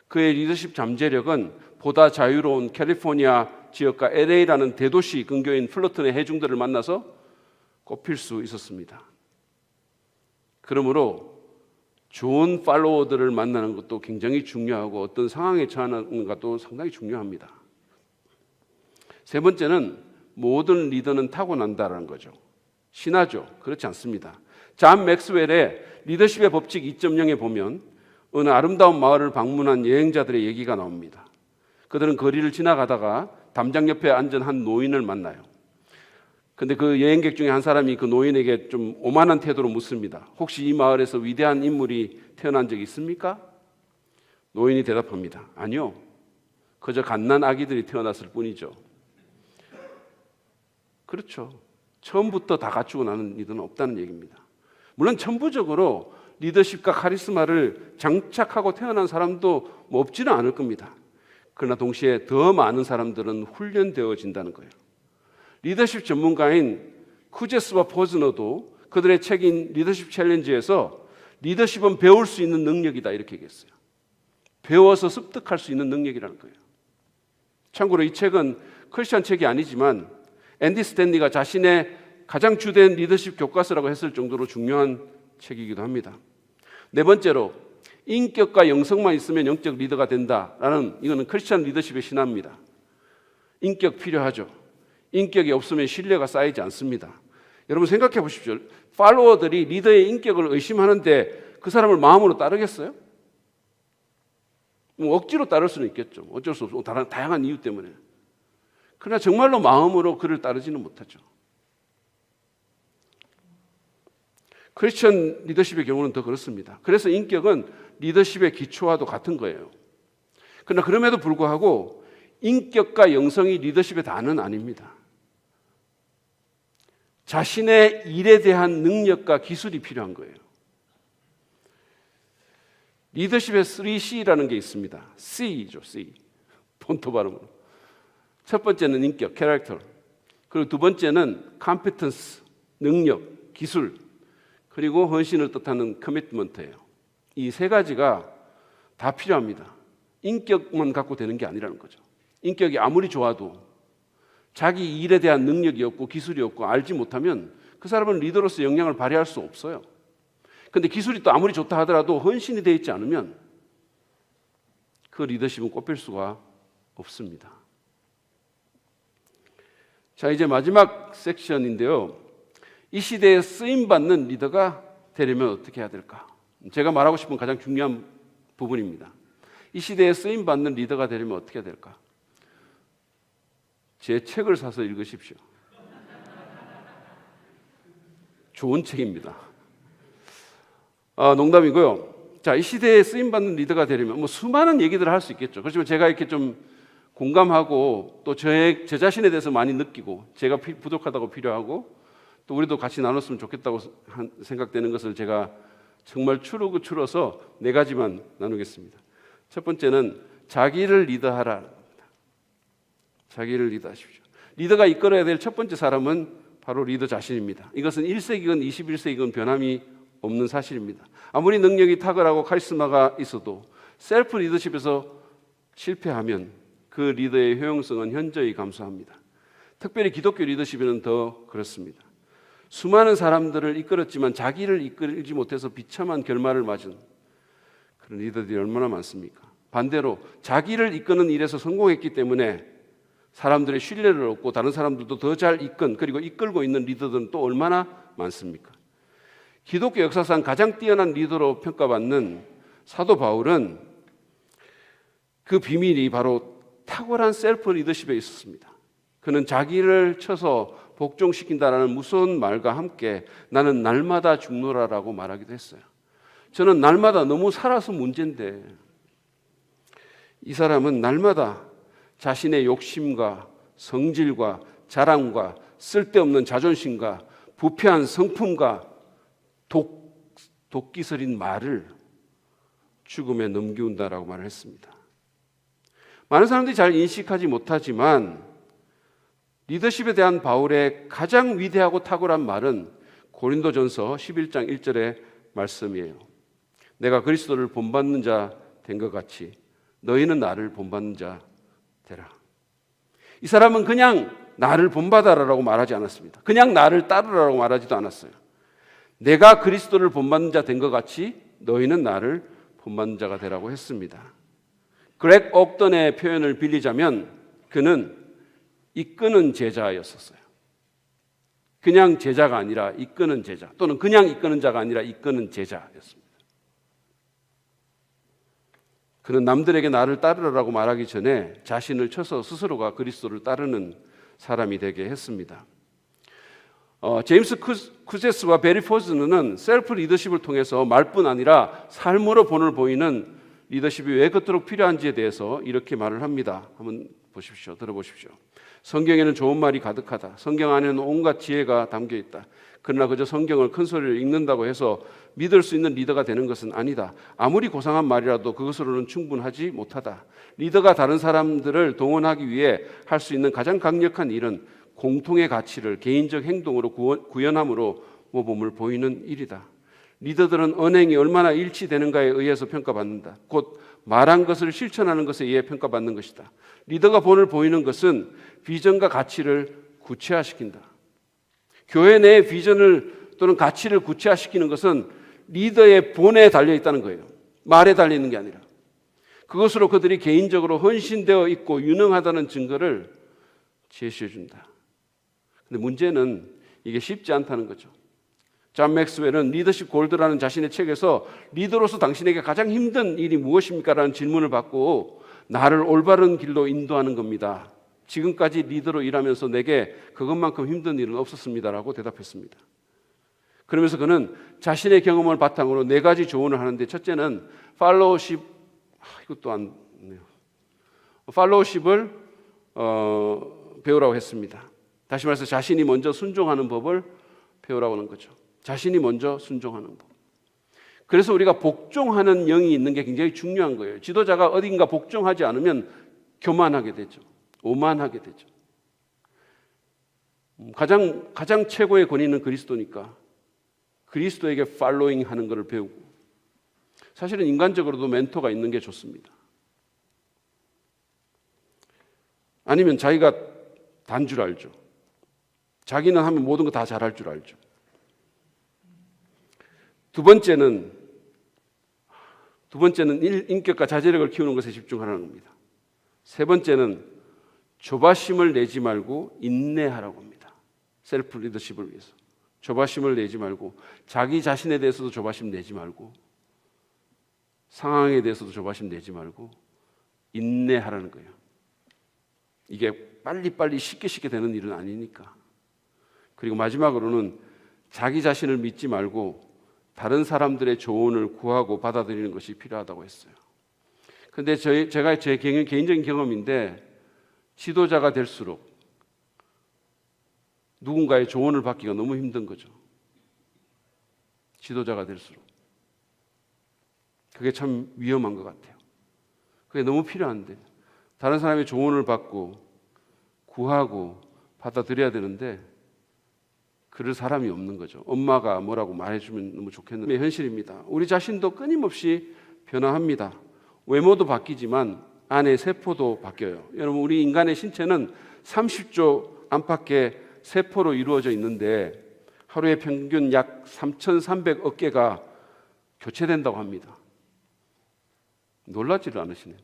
그의 리더십 잠재력은 보다 자유로운 캘리포니아 지역과 LA라는 대도시 근교인 플러튼의 해중들을 만나서 꼽힐 수 있었습니다. 그러므로 좋은 팔로워들을 만나는 것도 굉장히 중요하고 어떤 상황에 처하는 것도 상당히 중요합니다. 세 번째는 모든 리더는 타고난다라는 거죠. 신화죠. 그렇지 않습니다. 존 맥스웰의 리더십의 법칙 2.0에 보면 어느 아름다운 마을을 방문한 여행자들의 얘기가 나옵니다. 그들은 거리를 지나가다가 담장 옆에 앉은 한 노인을 만나요. 근데 그 여행객 중에 한 사람이 그 노인에게 좀 오만한 태도로 묻습니다. 혹시 이 마을에서 위대한 인물이 태어난 적이 있습니까? 노인이 대답합니다. 아니요. 그저 갓난 아기들이 태어났을 뿐이죠. 그렇죠. 처음부터 다 갖추고 나는 리더는 없다는 얘기입니다. 물론 천부적으로 리더십과 카리스마를 장착하고 태어난 사람도 없지는 않을 겁니다. 그러나 동시에 더 많은 사람들은 훈련되어진다는 거예요. 리더십 전문가인 쿠제스와 포즈너도 그들의 책인 리더십 챌린지에서 리더십은 배울 수 있는 능력이다 이렇게 얘기했어요. 배워서 습득할 수 있는 능력이라는 거예요. 참고로 이 책은 크리스천 책이 아니지만 앤디 스탠리가 자신의 가장 주된 리더십 교과서라고 했을 정도로 중요한 책이기도 합니다. 네 번째로 인격과 영성만 있으면 영적 리더가 된다라는 이거는 크리스천 리더십의 신화입니다. 인격 필요하죠. 인격이 없으면 신뢰가 쌓이지 않습니다. 여러분 생각해 보십시오. 팔로워들이 리더의 인격을 의심하는데 그 사람을 마음으로 따르겠어요? 억지로 따를 수는 있겠죠. 어쩔 수 없고 다양한 이유 때문에. 그러나 정말로 마음으로 그를 따르지는 못하죠. 크리스천 리더십의 경우는 더 그렇습니다. 그래서 인격은 리더십의 기초와도 같은 거예요. 그러나 그럼에도 불구하고 인격과 영성이 리더십의 다는 아닙니다. 자신의 일에 대한 능력과 기술이 필요한 거예요. 리더십의 3C라는 게 있습니다. C죠, C. 본토 발음으로. 첫 번째는 인격, 캐릭터. 그리고 두 번째는 컴피턴스, 능력, 기술. 그리고 헌신을 뜻하는 커미트먼트예요. 이 세 가지가 다 필요합니다. 인격만 갖고 되는 게 아니라는 거죠. 인격이 아무리 좋아도 자기 일에 대한 능력이 없고 기술이 없고 알지 못하면 그 사람은 리더로서 영향을 발휘할 수 없어요. 근데 기술이 또 아무리 좋다 하더라도 헌신이 되어 있지 않으면 그 리더십은 꼽힐 수가 없습니다. 자, 이제 마지막 섹션인데요. 이 시대에 쓰임받는 리더가 되려면 어떻게 해야 될까? 제가 말하고 싶은 가장 중요한 부분입니다. 이 시대에 쓰임받는 리더가 되려면 어떻게 해야 될까? 제 책을 사서 읽으십시오. 좋은 책입니다. 농담이고요. 자, 이 시대에 쓰임받는 리더가 되려면 수많은 얘기들을 할 수 있겠죠. 그렇지만 제가 이렇게 좀 공감하고 또 제 자신에 대해서 많이 느끼고 제가 부족하다고 필요하고 또 우리도 같이 나눴으면 좋겠다고 생각되는 것을 제가 정말 추러서 네 가지만 나누겠습니다. 첫 번째는 자기를 리더하라. 자기를 리더하십시오. 리더가 이끌어야 될 첫 번째 사람은 바로 리더 자신입니다. 이것은 1세기건 21세기건 변함이 없는 사실입니다. 아무리 능력이 탁월하고 카리스마가 있어도 셀프 리더십에서 실패하면 그 리더의 효용성은 현저히 감소합니다. 특별히 기독교 리더십에는 더 그렇습니다. 수많은 사람들을 이끌었지만 자기를 이끌지 못해서 비참한 결말을 맞은 그런 리더들이 얼마나 많습니까? 반대로 자기를 이끄는 일에서 성공했기 때문에 사람들의 신뢰를 얻고 다른 사람들도 더 잘 그리고 이끌고 있는 리더들은 또 얼마나 많습니까? 기독교 역사상 가장 뛰어난 리더로 평가받는 사도 바울은 그 비밀이 바로 탁월한 셀프 리더십에 있었습니다. 그는 자기를 쳐서 복종시킨다라는 무서운 말과 함께 나는 날마다 죽노라라고 말하기도 했어요. 저는 날마다 너무 살아서 문제인데 이 사람은 날마다 자신의 욕심과 성질과 자랑과 쓸데없는 자존심과 부패한 성품과 독기설인 말을 죽음에 넘기운다라고 말을 했습니다. 많은 사람들이 잘 인식하지 못하지만 리더십에 대한 바울의 가장 위대하고 탁월한 말은 고린도전서 11장 1절의 말씀이에요. 내가 그리스도를 본받는 자 된 것 같이 너희는 나를 본받는 자 되라. 이 사람은 그냥 나를 본받아라라고 말하지 않았습니다. 그냥 나를 따르라고 말하지도 않았어요. 내가 그리스도를 본받는 자 된 것 같이 너희는 나를 본받는 자가 되라고 했습니다. 그렉 옥던의 표현을 빌리자면 그는 이끄는 제자였었어요. 그냥 제자가 아니라 이끄는 제자, 또는 그냥 이끄는 자가 아니라 이끄는 제자였습니다. 그는 남들에게 나를 따르라고 말하기 전에 자신을 쳐서 스스로가 그리스도를 따르는 사람이 되게 했습니다. 제임스 쿠제스와 베리 포즈는 셀프 리더십을 통해서 말뿐 아니라 삶으로 본을 보이는 리더십이 왜 그토록 필요한지에 대해서 이렇게 말을 합니다. 한번 보십시오. 들어보십시오. 성경에는 좋은 말이 가득하다. 성경 안에는 온갖 지혜가 담겨 있다. 그러나 그저 성경을 큰 소리로 읽는다고 해서 믿을 수 있는 리더가 되는 것은 아니다. 아무리 고상한 말이라도 그것으로는 충분하지 못하다. 리더가 다른 사람들을 동원하기 위해 할 수 있는 가장 강력한 일은 공통의 가치를 개인적 행동으로 구현함으로 모범을 보이는 일이다. 리더들은 언행이 얼마나 일치되는가에 의해서 평가받는다. 곧 말한 것을 실천하는 것에 의해 평가받는 것이다. 리더가 본을 보이는 것은 비전과 가치를 구체화시킨다. 교회 내의 비전을 또는 가치를 구체화시키는 것은 리더의 본에 달려 있다는 거예요. 말에 달려 있는 게 아니라. 그것으로 그들이 개인적으로 헌신되어 있고 유능하다는 증거를 제시해 준다. 근데 문제는 이게 쉽지 않다는 거죠. 존 맥스웰은 리더십 골드라는 자신의 책에서 리더로서 당신에게 가장 힘든 일이 무엇입니까? 라는 질문을 받고 나를 올바른 길로 인도하는 겁니다. 지금까지 리더로 일하면서 내게 그것만큼 힘든 일은 없었습니다라고 대답했습니다. 그러면서 그는 자신의 경험을 바탕으로 네 가지 조언을 하는데 첫째는 팔로우십, 이것도 안 네요. 팔로우십을 배우라고 했습니다. 다시 말해서 자신이 먼저 순종하는 법을 배우라고 하는 거죠. 자신이 먼저 순종하는 법. 그래서 우리가 복종하는 영이 있는 게 굉장히 중요한 거예요. 지도자가 어딘가 복종하지 않으면 교만하게 되죠. 오만하게 되죠. 가장 최고의 권위는 그리스도니까 그리스도에게 팔로잉 하는 것을 배우고, 사실은 인간적으로도 멘토가 있는 게 좋습니다. 아니면 자기가 단 줄 알죠. 자기는 하면 모든 거 다 잘할 줄 알죠. 두 번째는 인격과 자제력을 키우는 것에 집중하라는 겁니다. 세 번째는 조바심을 내지 말고 인내하라고 합니다. 셀프 리더십을 위해서 조바심을 내지 말고, 자기 자신에 대해서도 조바심 내지 말고, 상황에 대해서도 조바심 내지 말고 인내하라는 거예요. 이게 빨리빨리 쉽게 되는 일은 아니니까. 그리고 마지막으로는 자기 자신을 믿지 말고 다른 사람들의 조언을 구하고 받아들이는 것이 필요하다고 했어요. 그런데 제가 제 개인적인 경험인데, 지도자가 될수록 누군가의 조언을 받기가 너무 힘든 거죠. 지도자가 될수록. 그게 참 위험한 것 같아요. 그게 너무 필요한데, 다른 사람의 조언을 받고 구하고 받아들여야 되는데 그럴 사람이 없는 거죠. 엄마가 뭐라고 말해주면 너무 좋겠는데, 현실입니다. 우리 자신도 끊임없이 변화합니다. 외모도 바뀌지만 안의 세포도 바뀌어요. 여러분, 우리 인간의 신체는 30조 안팎의 세포로 이루어져 있는데 하루에 평균 약 3,300억 개가 교체된다고 합니다. 놀라지를 않으시네요.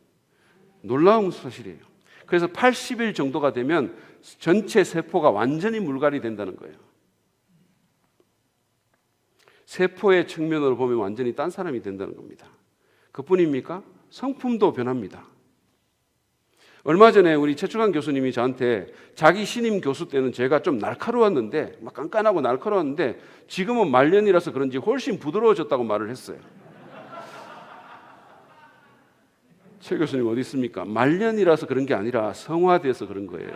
놀라운 사실이에요. 그래서 80일 정도가 되면 전체 세포가 완전히 물갈이 된다는 거예요. 세포의 측면으로 보면 완전히 딴 사람이 된다는 겁니다. 그뿐입니까? 성품도 변합니다. 얼마 전에 우리 최충환 교수님이 저한테, 자기 신임 교수 때는 제가 좀 날카로웠는데, 막 깐깐하고 날카로웠는데 지금은 말년이라서 그런지 훨씬 부드러워졌다고 말을 했어요. 최 교수님 어디 있습니까? 말년이라서 그런 게 아니라 성화돼서 그런 거예요.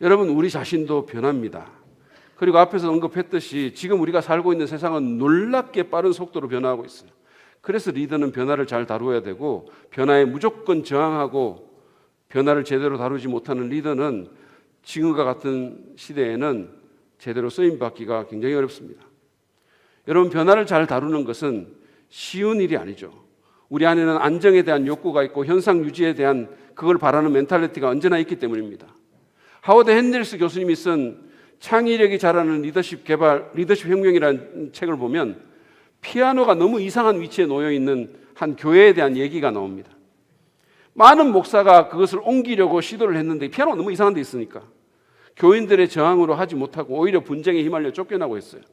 여러분, 우리 자신도 변합니다. 그리고 앞에서 언급했듯이 지금 우리가 살고 있는 세상은 놀랍게 빠른 속도로 변화하고 있어요. 그래서 리더는 변화를 잘 다루어야 되고, 변화에 무조건 저항하고 변화를 제대로 다루지 못하는 리더는 지금과 같은 시대에는 제대로 쓰임받기가 굉장히 어렵습니다. 여러분, 변화를 잘 다루는 것은 쉬운 일이 아니죠. 우리 안에는 안정에 대한 욕구가 있고 현상 유지에 대한 그걸 바라는 멘탈리티가 언제나 있기 때문입니다. 하워드 핸델스 교수님이 쓴 창의력이 자라는 리더십 혁명이라는 책을 보면 피아노가 너무 이상한 위치에 놓여 있는 한 교회에 대한 얘기가 나옵니다. 많은 목사가 그것을 옮기려고 시도를 했는데 피아노가 너무 이상한 데 있으니까 교인들의 저항으로 하지 못하고 오히려 분쟁에 휘말려 쫓겨나고 했어요.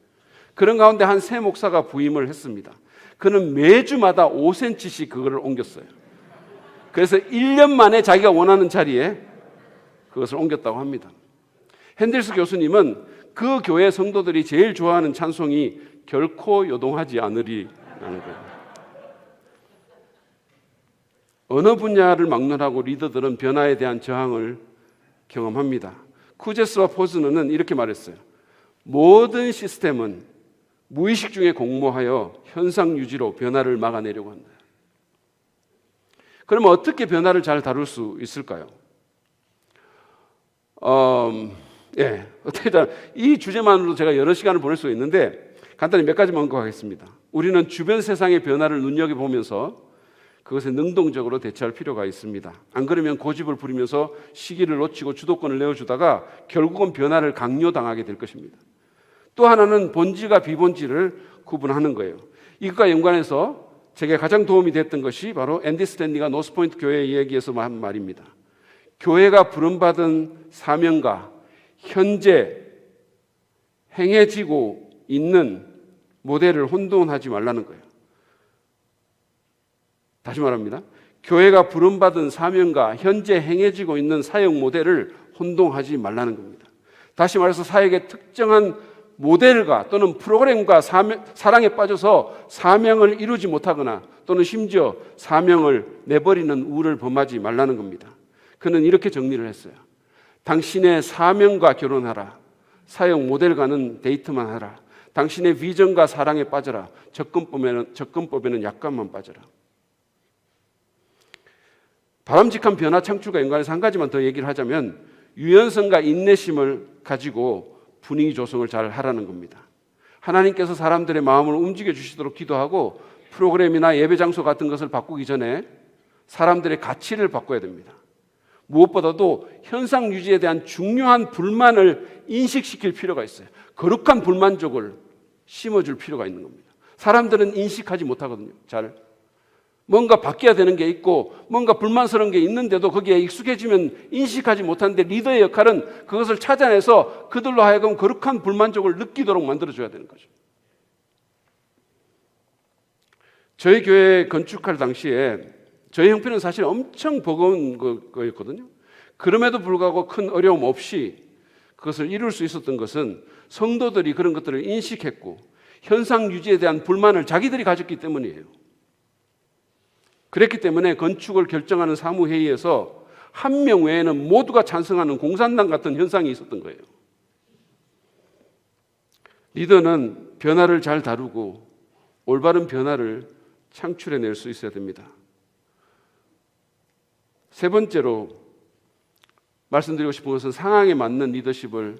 그런 가운데 한 새 목사가 부임을 했습니다. 그는 매주마다 5cm씩 그거를 옮겼어요. 그래서 1년 만에 자기가 원하는 자리에 그것을 옮겼다고 합니다. 핸델스 교수님은 그 교회 성도들이 제일 좋아하는 찬송이 결코 요동하지 않으리라는 거예요. 어느 분야를 막론하고 리더들은 변화에 대한 저항을 경험합니다. 쿠제스와 포즈너는 이렇게 말했어요. 모든 시스템은 무의식 중에 공모하여 현상 유지로 변화를 막아내려고 한다. 그러면 어떻게 변화를 잘 다룰 수 있을까요? 이 주제만으로도 제가 여러 시간을 보낼 수 있는데 간단히 몇 가지만 언급하겠습니다. 우리는 주변 세상의 변화를 눈여겨보면서 그것에 능동적으로 대처할 필요가 있습니다. 안 그러면 고집을 부리면서 시기를 놓치고 주도권을 내어주다가 결국은 변화를 강요당하게 될 것입니다. 또 하나는 본질과 비본질을 구분하는 거예요. 이것과 연관해서 제게 가장 도움이 됐던 것이 바로 앤디 스탠리가 노스포인트 교회 이야기에서 한 말입니다. 교회가 부름받은 사명과 현재 행해지고 있는 모델을 혼돈하지 말라는 거예요. 다시 말합니다. 교회가 부름받은 사명과 현재 행해지고 있는 사역 모델을 혼동하지 말라는 겁니다. 다시 말해서 사역의 특정한 모델과 또는 프로그램과 사랑에 빠져서 사명을 이루지 못하거나 또는 심지어 사명을 내버리는 우를 범하지 말라는 겁니다. 그는 이렇게 정리를 했어요. 당신의 사명과 결혼하라. 사역 모델과는 데이트만 하라. 당신의 비전과 사랑에 빠져라. 접근법에는 약간만 빠져라. 바람직한 변화 창출과 연관해서 한 가지만 더 얘기를 하자면 유연성과 인내심을 가지고 분위기 조성을 잘 하라는 겁니다. 하나님께서 사람들의 마음을 움직여 주시도록 기도하고 프로그램이나 예배 장소 같은 것을 바꾸기 전에 사람들의 가치를 바꿔야 됩니다. 무엇보다도 현상 유지에 대한 중요한 불만을 인식시킬 필요가 있어요. 거룩한 불만족을 심어줄 필요가 있는 겁니다. 사람들은 인식하지 못하거든요. 잘 뭔가 바뀌어야 되는 게 있고 뭔가 불만스러운 게 있는데도 거기에 익숙해지면 인식하지 못하는데 리더의 역할은 그것을 찾아내서 그들로 하여금 거룩한 불만족을 느끼도록 만들어줘야 되는 거죠. 저희 교회 건축할 당시에 저희 형편은 사실 엄청 버거운 거였거든요. 그럼에도 불구하고 큰 어려움 없이 그것을 이룰 수 있었던 것은 성도들이 그런 것들을 인식했고 현상 유지에 대한 불만을 자기들이 가졌기 때문이에요. 그랬기 때문에 건축을 결정하는 사무회의에서 한 명 외에는 모두가 찬성하는 공산당 같은 현상이 있었던 거예요. 리더는 변화를 잘 다루고 올바른 변화를 창출해낼 수 있어야 됩니다. 세 번째로 말씀드리고 싶은 것은 상황에 맞는 리더십을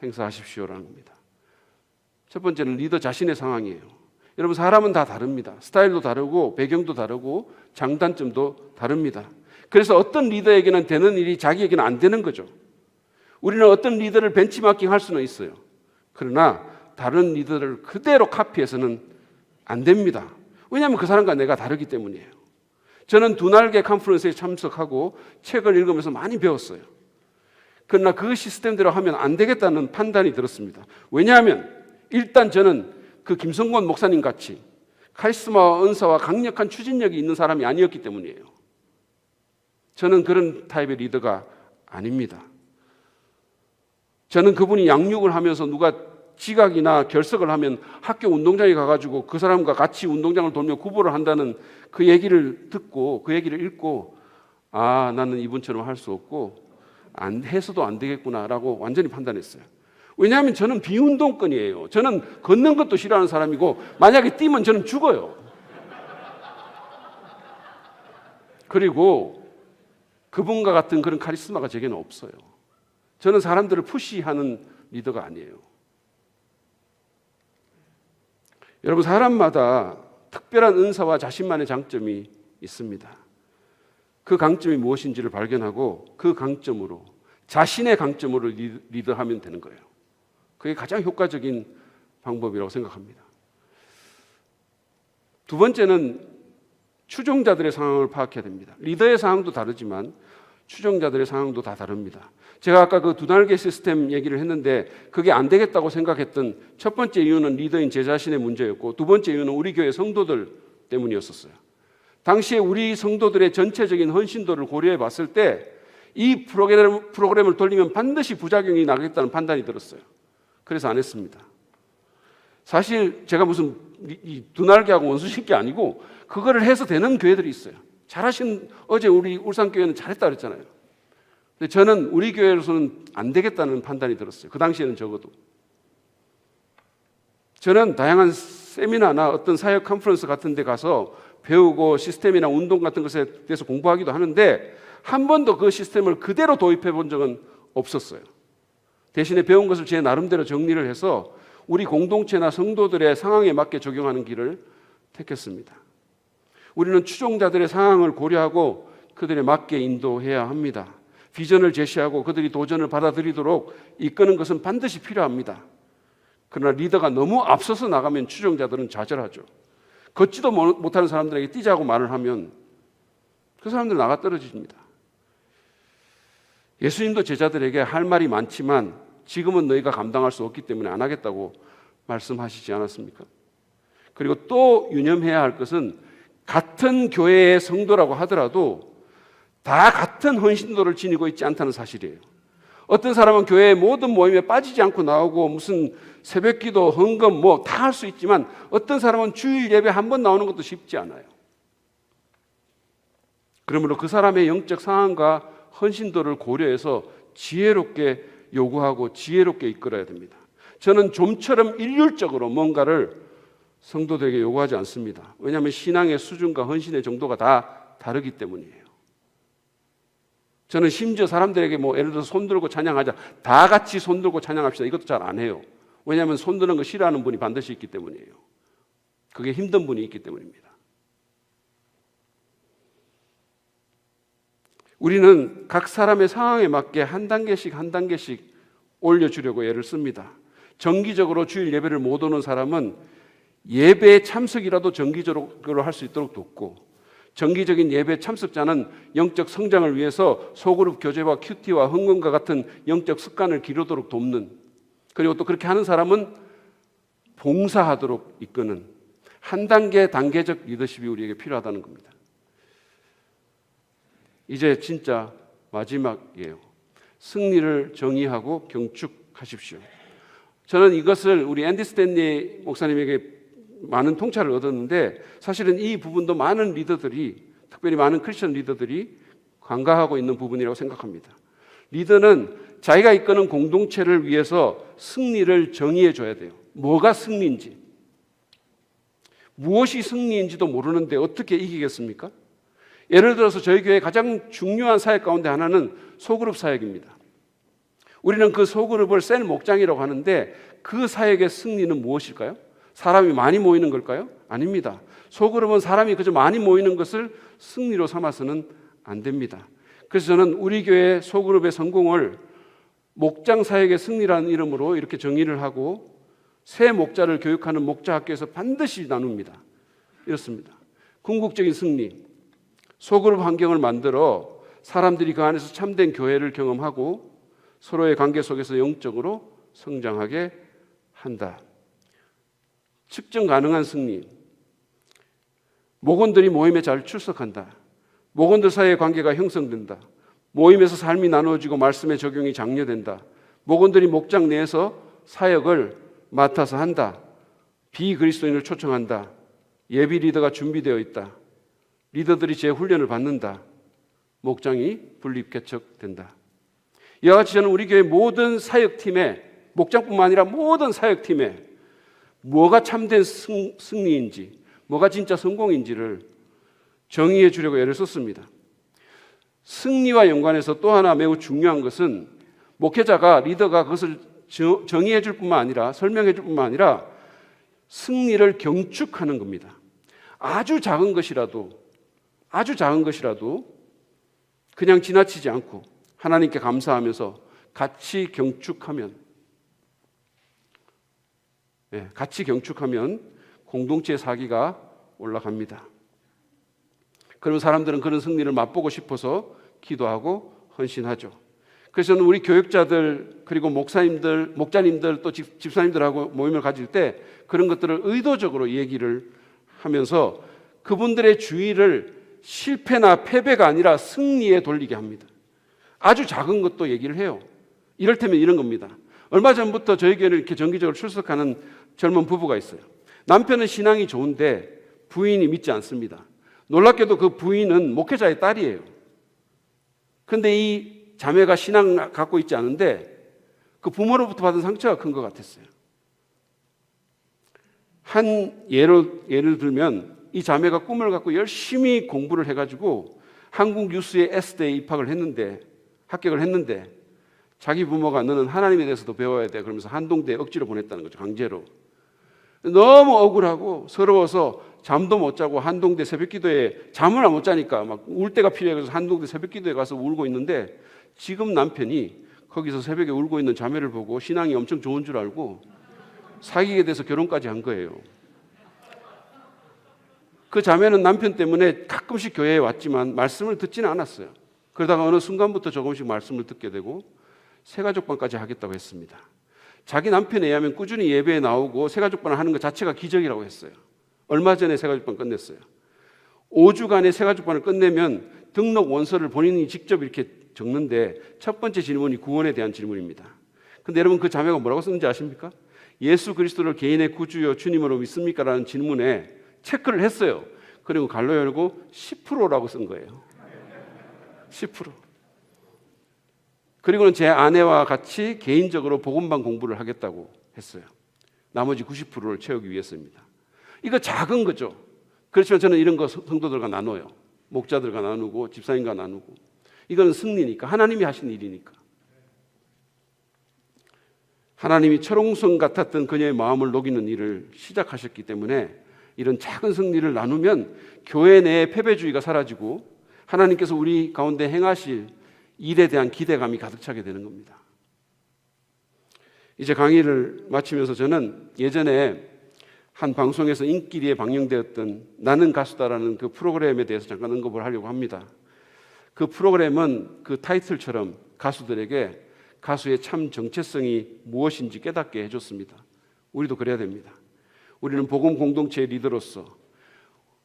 행사하십시오라는 겁니다. 첫 번째는 리더 자신의 상황이에요. 여러분 사람은 다 다릅니다. 스타일도 다르고 배경도 다르고 장단점도 다릅니다. 그래서 어떤 리더에게는 되는 일이 자기에게는 안 되는 거죠. 우리는 어떤 리더를 벤치마킹 할 수는 있어요. 그러나 다른 리더를 그대로 카피해서는 안 됩니다. 왜냐하면 그 사람과 내가 다르기 때문이에요. 저는 두 날개 컨퍼런스에 참석하고 책을 읽으면서 많이 배웠어요. 그러나 그 시스템대로 하면 안 되겠다는 판단이 들었습니다. 왜냐하면 일단 저는 그 김성권 목사님 같이 카리스마와 은사와 강력한 추진력이 있는 사람이 아니었기 때문이에요. 저는 그런 타입의 리더가 아닙니다. 저는 그분이 양육을 하면서 누가 지각이나 결석을 하면 학교 운동장에 가가지고 그 사람과 같이 운동장을 돌며 구보를 한다는 그 얘기를 듣고 그 얘기를 읽고 아 나는 이분처럼 할 수 없고 안 해서도 안 되겠구나라고 완전히 판단했어요. 왜냐하면 저는 비운동권이에요. 저는 걷는 것도 싫어하는 사람이고 만약에 뛰면 저는 죽어요. 그리고 그분과 같은 그런 카리스마가 제게는 없어요. 저는 사람들을 푸시하는 리더가 아니에요. 여러분 사람마다 특별한 은사와 자신만의 장점이 있습니다. 그 강점이 무엇인지를 발견하고 그 강점으로 자신의 강점으로 리더하면 되는 거예요. 그게 가장 효과적인 방법이라고 생각합니다. 두 번째는 추종자들의 상황을 파악해야 됩니다. 리더의 상황도 다르지만 추종자들의 상황도 다 다릅니다. 제가 아까 그 두 날개 시스템 얘기를 했는데 그게 안 되겠다고 생각했던 첫 번째 이유는 리더인 제 자신의 문제였고 두 번째 이유는 우리 교회 성도들 때문이었었어요. 당시에 우리 성도들의 전체적인 헌신도를 고려해 봤을 때 이 프로그램을 돌리면 반드시 부작용이 나겠다는 판단이 들었어요. 그래서 안 했습니다. 사실 제가 무슨 이 두 날개하고 원수신 게 아니고 그거를 해서 되는 교회들이 있어요. 잘하신 어제 우리 울산교회는 잘했다 그랬잖아요. 근데 저는 우리 교회로서는 안 되겠다는 판단이 들었어요. 그 당시에는 적어도. 저는 다양한 세미나나 어떤 사역 컨퍼런스 같은 데 가서 배우고 시스템이나 운동 같은 것에 대해서 공부하기도 하는데 한 번도 그 시스템을 그대로 도입해 본 적은 없었어요. 대신에 배운 것을 제 나름대로 정리를 해서 우리 공동체나 성도들의 상황에 맞게 적용하는 길을 택했습니다. 우리는 추종자들의 상황을 고려하고 그들에 맞게 인도해야 합니다. 비전을 제시하고 그들이 도전을 받아들이도록 이끄는 것은 반드시 필요합니다. 그러나 리더가 너무 앞서서 나가면 추종자들은 좌절하죠. 걷지도 못하는 사람들에게 뛰자고 말을 하면 그 사람들 나가 떨어집니다. 예수님도 제자들에게 할 말이 많지만 지금은 너희가 감당할 수 없기 때문에 안 하겠다고 말씀하시지 않았습니까? 그리고 또 유념해야 할 것은 같은 교회의 성도라고 하더라도 다 같은 헌신도를 지니고 있지 않다는 사실이에요. 어떤 사람은 교회의 모든 모임에 빠지지 않고 나오고 무슨 새벽기도, 헌금 뭐 다 할 수 있지만 어떤 사람은 주일 예배 한 번 나오는 것도 쉽지 않아요. 그러므로 그 사람의 영적 상황과 헌신도를 고려해서 지혜롭게 요구하고 지혜롭게 이끌어야 됩니다. 저는 좀처럼 일률적으로 뭔가를 성도들에게 요구하지 않습니다. 왜냐하면 신앙의 수준과 헌신의 정도가 다 다르기 때문이에요. 저는 심지어 사람들에게 예를 들어서 손들고 찬양하자, 다 같이 손들고 찬양합시다, 이것도 잘 안 해요. 왜냐하면 손드는 거 싫어하는 분이 반드시 있기 때문이에요. 그게 힘든 분이 있기 때문입니다. 우리는 각 사람의 상황에 맞게 한 단계씩 올려주려고 애를 씁니다. 정기적으로 주일 예배를 못 오는 사람은 예배 참석이라도 정기적으로 할 수 있도록 돕고, 정기적인 예배 참석자는 영적 성장을 위해서 소그룹 교제와 큐티와 흥금과 같은 영적 습관을 기르도록 돕는, 그리고 또 그렇게 하는 사람은 봉사하도록 이끄는 한 단계적 리더십이 우리에게 필요하다는 겁니다. 이제 진짜 마지막이에요. 승리를 정의하고 경축하십시오. 저는 이것을 우리 앤디 스탠리 목사님에게 많은 통찰을 얻었는데, 사실은 이 부분도 많은 리더들이, 특별히 많은 크리스천 리더들이 간과하고 있는 부분이라고 생각합니다. 리더는 자기가 이끄는 공동체를 위해서 승리를 정의해 줘야 돼요. 뭐가 승리인지, 무엇이 승리인지도 모르는데 어떻게 이기겠습니까? 예를 들어서 저희 교회의 가장 중요한 사역 가운데 하나는 소그룹 사역입니다. 우리는 그 소그룹을 셀 목장이라고 하는데, 그 사역의 승리는 무엇일까요? 사람이 많이 모이는 걸까요? 아닙니다. 소그룹은 사람이 그저 많이 모이는 것을 승리로 삼아서는 안 됩니다. 그래서 저는 우리 교회 소그룹의 성공을 목장 사역의 승리라는 이름으로 이렇게 정의를 하고, 새 목자를 교육하는 목자 학교에서 반드시 나눕니다. 이렇습니다. 궁극적인 승리, 소그룹 환경을 만들어 사람들이 그 안에서 참된 교회를 경험하고 서로의 관계 속에서 영적으로 성장하게 한다. 측정 가능한 승리, 목원들이 모임에 잘 출석한다. 목원들 사이의 관계가 형성된다. 모임에서 삶이 나누어지고 말씀의 적용이 장려된다. 목원들이 목장 내에서 사역을 맡아서 한다. 비그리스도인을 초청한다. 예비 리더가 준비되어 있다. 리더들이 재훈련을 받는다. 목장이 분립개척된다. 이와 같이 저는 우리 교회 모든 사역팀에, 목장뿐만 아니라 모든 사역팀에 뭐가 참된 승리인지, 뭐가 진짜 성공인지를 정의해 주려고 애를 썼습니다. 승리와 연관해서 또 하나 매우 중요한 것은, 목회자가, 리더가 그것을 정의해 줄 뿐만 아니라, 설명해 줄 뿐만 아니라 승리를 경축하는 겁니다. 아주 작은 것이라도 그냥 지나치지 않고 하나님께 감사하면서 같이 경축하면 공동체의 사기가 올라갑니다. 그러면 사람들은 그런 승리를 맛보고 싶어서 기도하고 헌신하죠. 그래서 저는 우리 교육자들, 그리고 목자님들, 또 집사님들하고 모임을 가질 때 그런 것들을 의도적으로 얘기를 하면서 그분들의 주의를 실패나 패배가 아니라 승리에 돌리게 합니다. 아주 작은 것도 얘기를 해요. 이를테면 이런 겁니다. 얼마 전부터 저희 교회를 이렇게 정기적으로 출석하는 젊은 부부가 있어요. 남편은 신앙이 좋은데 부인이 믿지 않습니다. 놀랍게도 그 부인은 목회자의 딸이에요. 그런데 이 자매가 신앙을 갖고 있지 않은데 그 부모로부터 받은 상처가 큰 것 같았어요. 한 예를 들면, 이 자매가 꿈을 갖고 열심히 공부를 해가지고 한국 뉴스의 S대에 합격을 했는데 자기 부모가 너는 하나님에 대해서도 배워야 돼 그러면서 한동대에 억지로 보냈다는 거죠. 강제로. 너무 억울하고 서러워서 잠도 못 자고 한동대 새벽기도에 잠을 못 자니까 막 울 때가 필요해서 한동대 새벽기도에 가서 울고 있는데, 지금 남편이 거기서 새벽에 울고 있는 자매를 보고 신앙이 엄청 좋은 줄 알고 사귀게 돼서 결혼까지 한 거예요. 그 자매는 남편 때문에 가끔씩 교회에 왔지만 말씀을 듣지는 않았어요. 그러다가 어느 순간부터 조금씩 말씀을 듣게 되고 새가족반까지 하겠다고 했습니다. 자기 남편에 의하면 꾸준히 예배에 나오고 새가족반을 하는 것 자체가 기적이라고 했어요. 얼마 전에 새가족반 끝냈어요. 5주간의 새가족반을 끝내면 등록 원서를 본인이 직접 이렇게 적는데 첫 번째 질문이 구원에 대한 질문입니다. 근데 여러분, 그 자매가 뭐라고 썼는지 아십니까? 예수 그리스도를 개인의 구주요 주님으로 믿습니까? 라는 질문에 체크를 했어요. 그리고 갈로 열고 10%라고 쓴 거예요. 10%. 그리고는 제 아내와 같이 개인적으로 복음방 공부를 하겠다고 했어요. 나머지 90%를 채우기 위해서입니다. 이거 작은 거죠. 그렇지만 저는 이런 거 성도들과 나눠요. 목자들과 나누고 집사님과 나누고. 이거는 승리니까, 하나님이 하신 일이니까. 하나님이 철옹성 같았던 그녀의 마음을 녹이는 일을 시작하셨기 때문에 이런 작은 승리를 나누면 교회 내에 패배주의가 사라지고 하나님께서 우리 가운데 행하실 일에 대한 기대감이 가득 차게 되는 겁니다. 이제 강의를 마치면서 저는 예전에 한 방송에서 인기리에 방영되었던 나는 가수다라는 그 프로그램에 대해서 잠깐 언급을 하려고 합니다. 그 프로그램은 그 타이틀처럼 가수들에게 가수의 참 정체성이 무엇인지 깨닫게 해줬습니다. 우리도 그래야 됩니다. 우리는 복음 공동체의 리더로서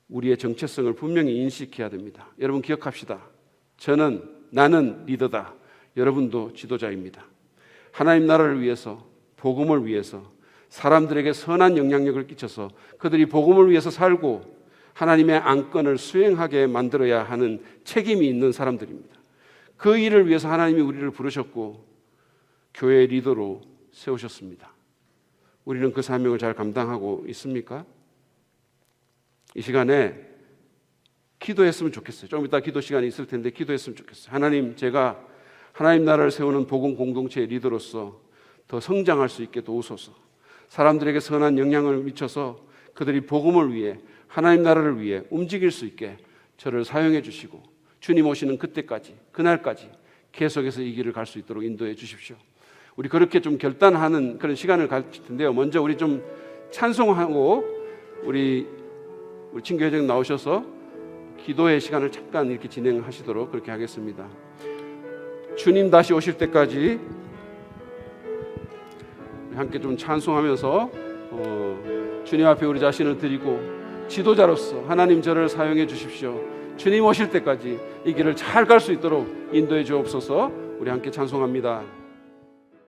우리의 정체성을 분명히 인식해야 됩니다. 여러분 기억합시다. 나는 리더다. 여러분도 지도자입니다. 하나님 나라를 위해서, 복음을 위해서 사람들에게 선한 영향력을 끼쳐서 그들이 복음을 위해서 살고 하나님의 안건을 수행하게 만들어야 하는 책임이 있는 사람들입니다. 그 일을 위해서 하나님이 우리를 부르셨고 교회의 리더로 세우셨습니다. 우리는 그 사명을 잘 감당하고 있습니까? 이 시간에 기도했으면 좋겠어요. 조금 이따 기도 시간이 있을 텐데 기도했으면 좋겠어요. 하나님, 제가 하나님 나라를 세우는 복음 공동체의 리더로서 더 성장할 수 있게 도우소서. 사람들에게 선한 영향을 미쳐서 그들이 복음을 위해, 하나님 나라를 위해 움직일 수 있게 저를 사용해 주시고 주님 오시는 그때까지, 그날까지 계속해서 이 길을 갈 수 있도록 인도해 주십시오. 우리 그렇게 좀 결단하는 그런 시간을 가질 텐데요. 먼저 우리 좀 찬송하고 우리 친교회장 나오셔서 기도의 시간을 잠깐 이렇게 진행하시도록 그렇게 하겠습니다. 주님 다시 오실 때까지 함께 좀 찬송하면서 주님 앞에 우리 자신을 드리고 지도자로서 하나님 저를 사용해 주십시오. 주님 오실 때까지 이 길을 잘 갈 수 있도록 인도해 주옵소서. 우리 함께 찬송합니다.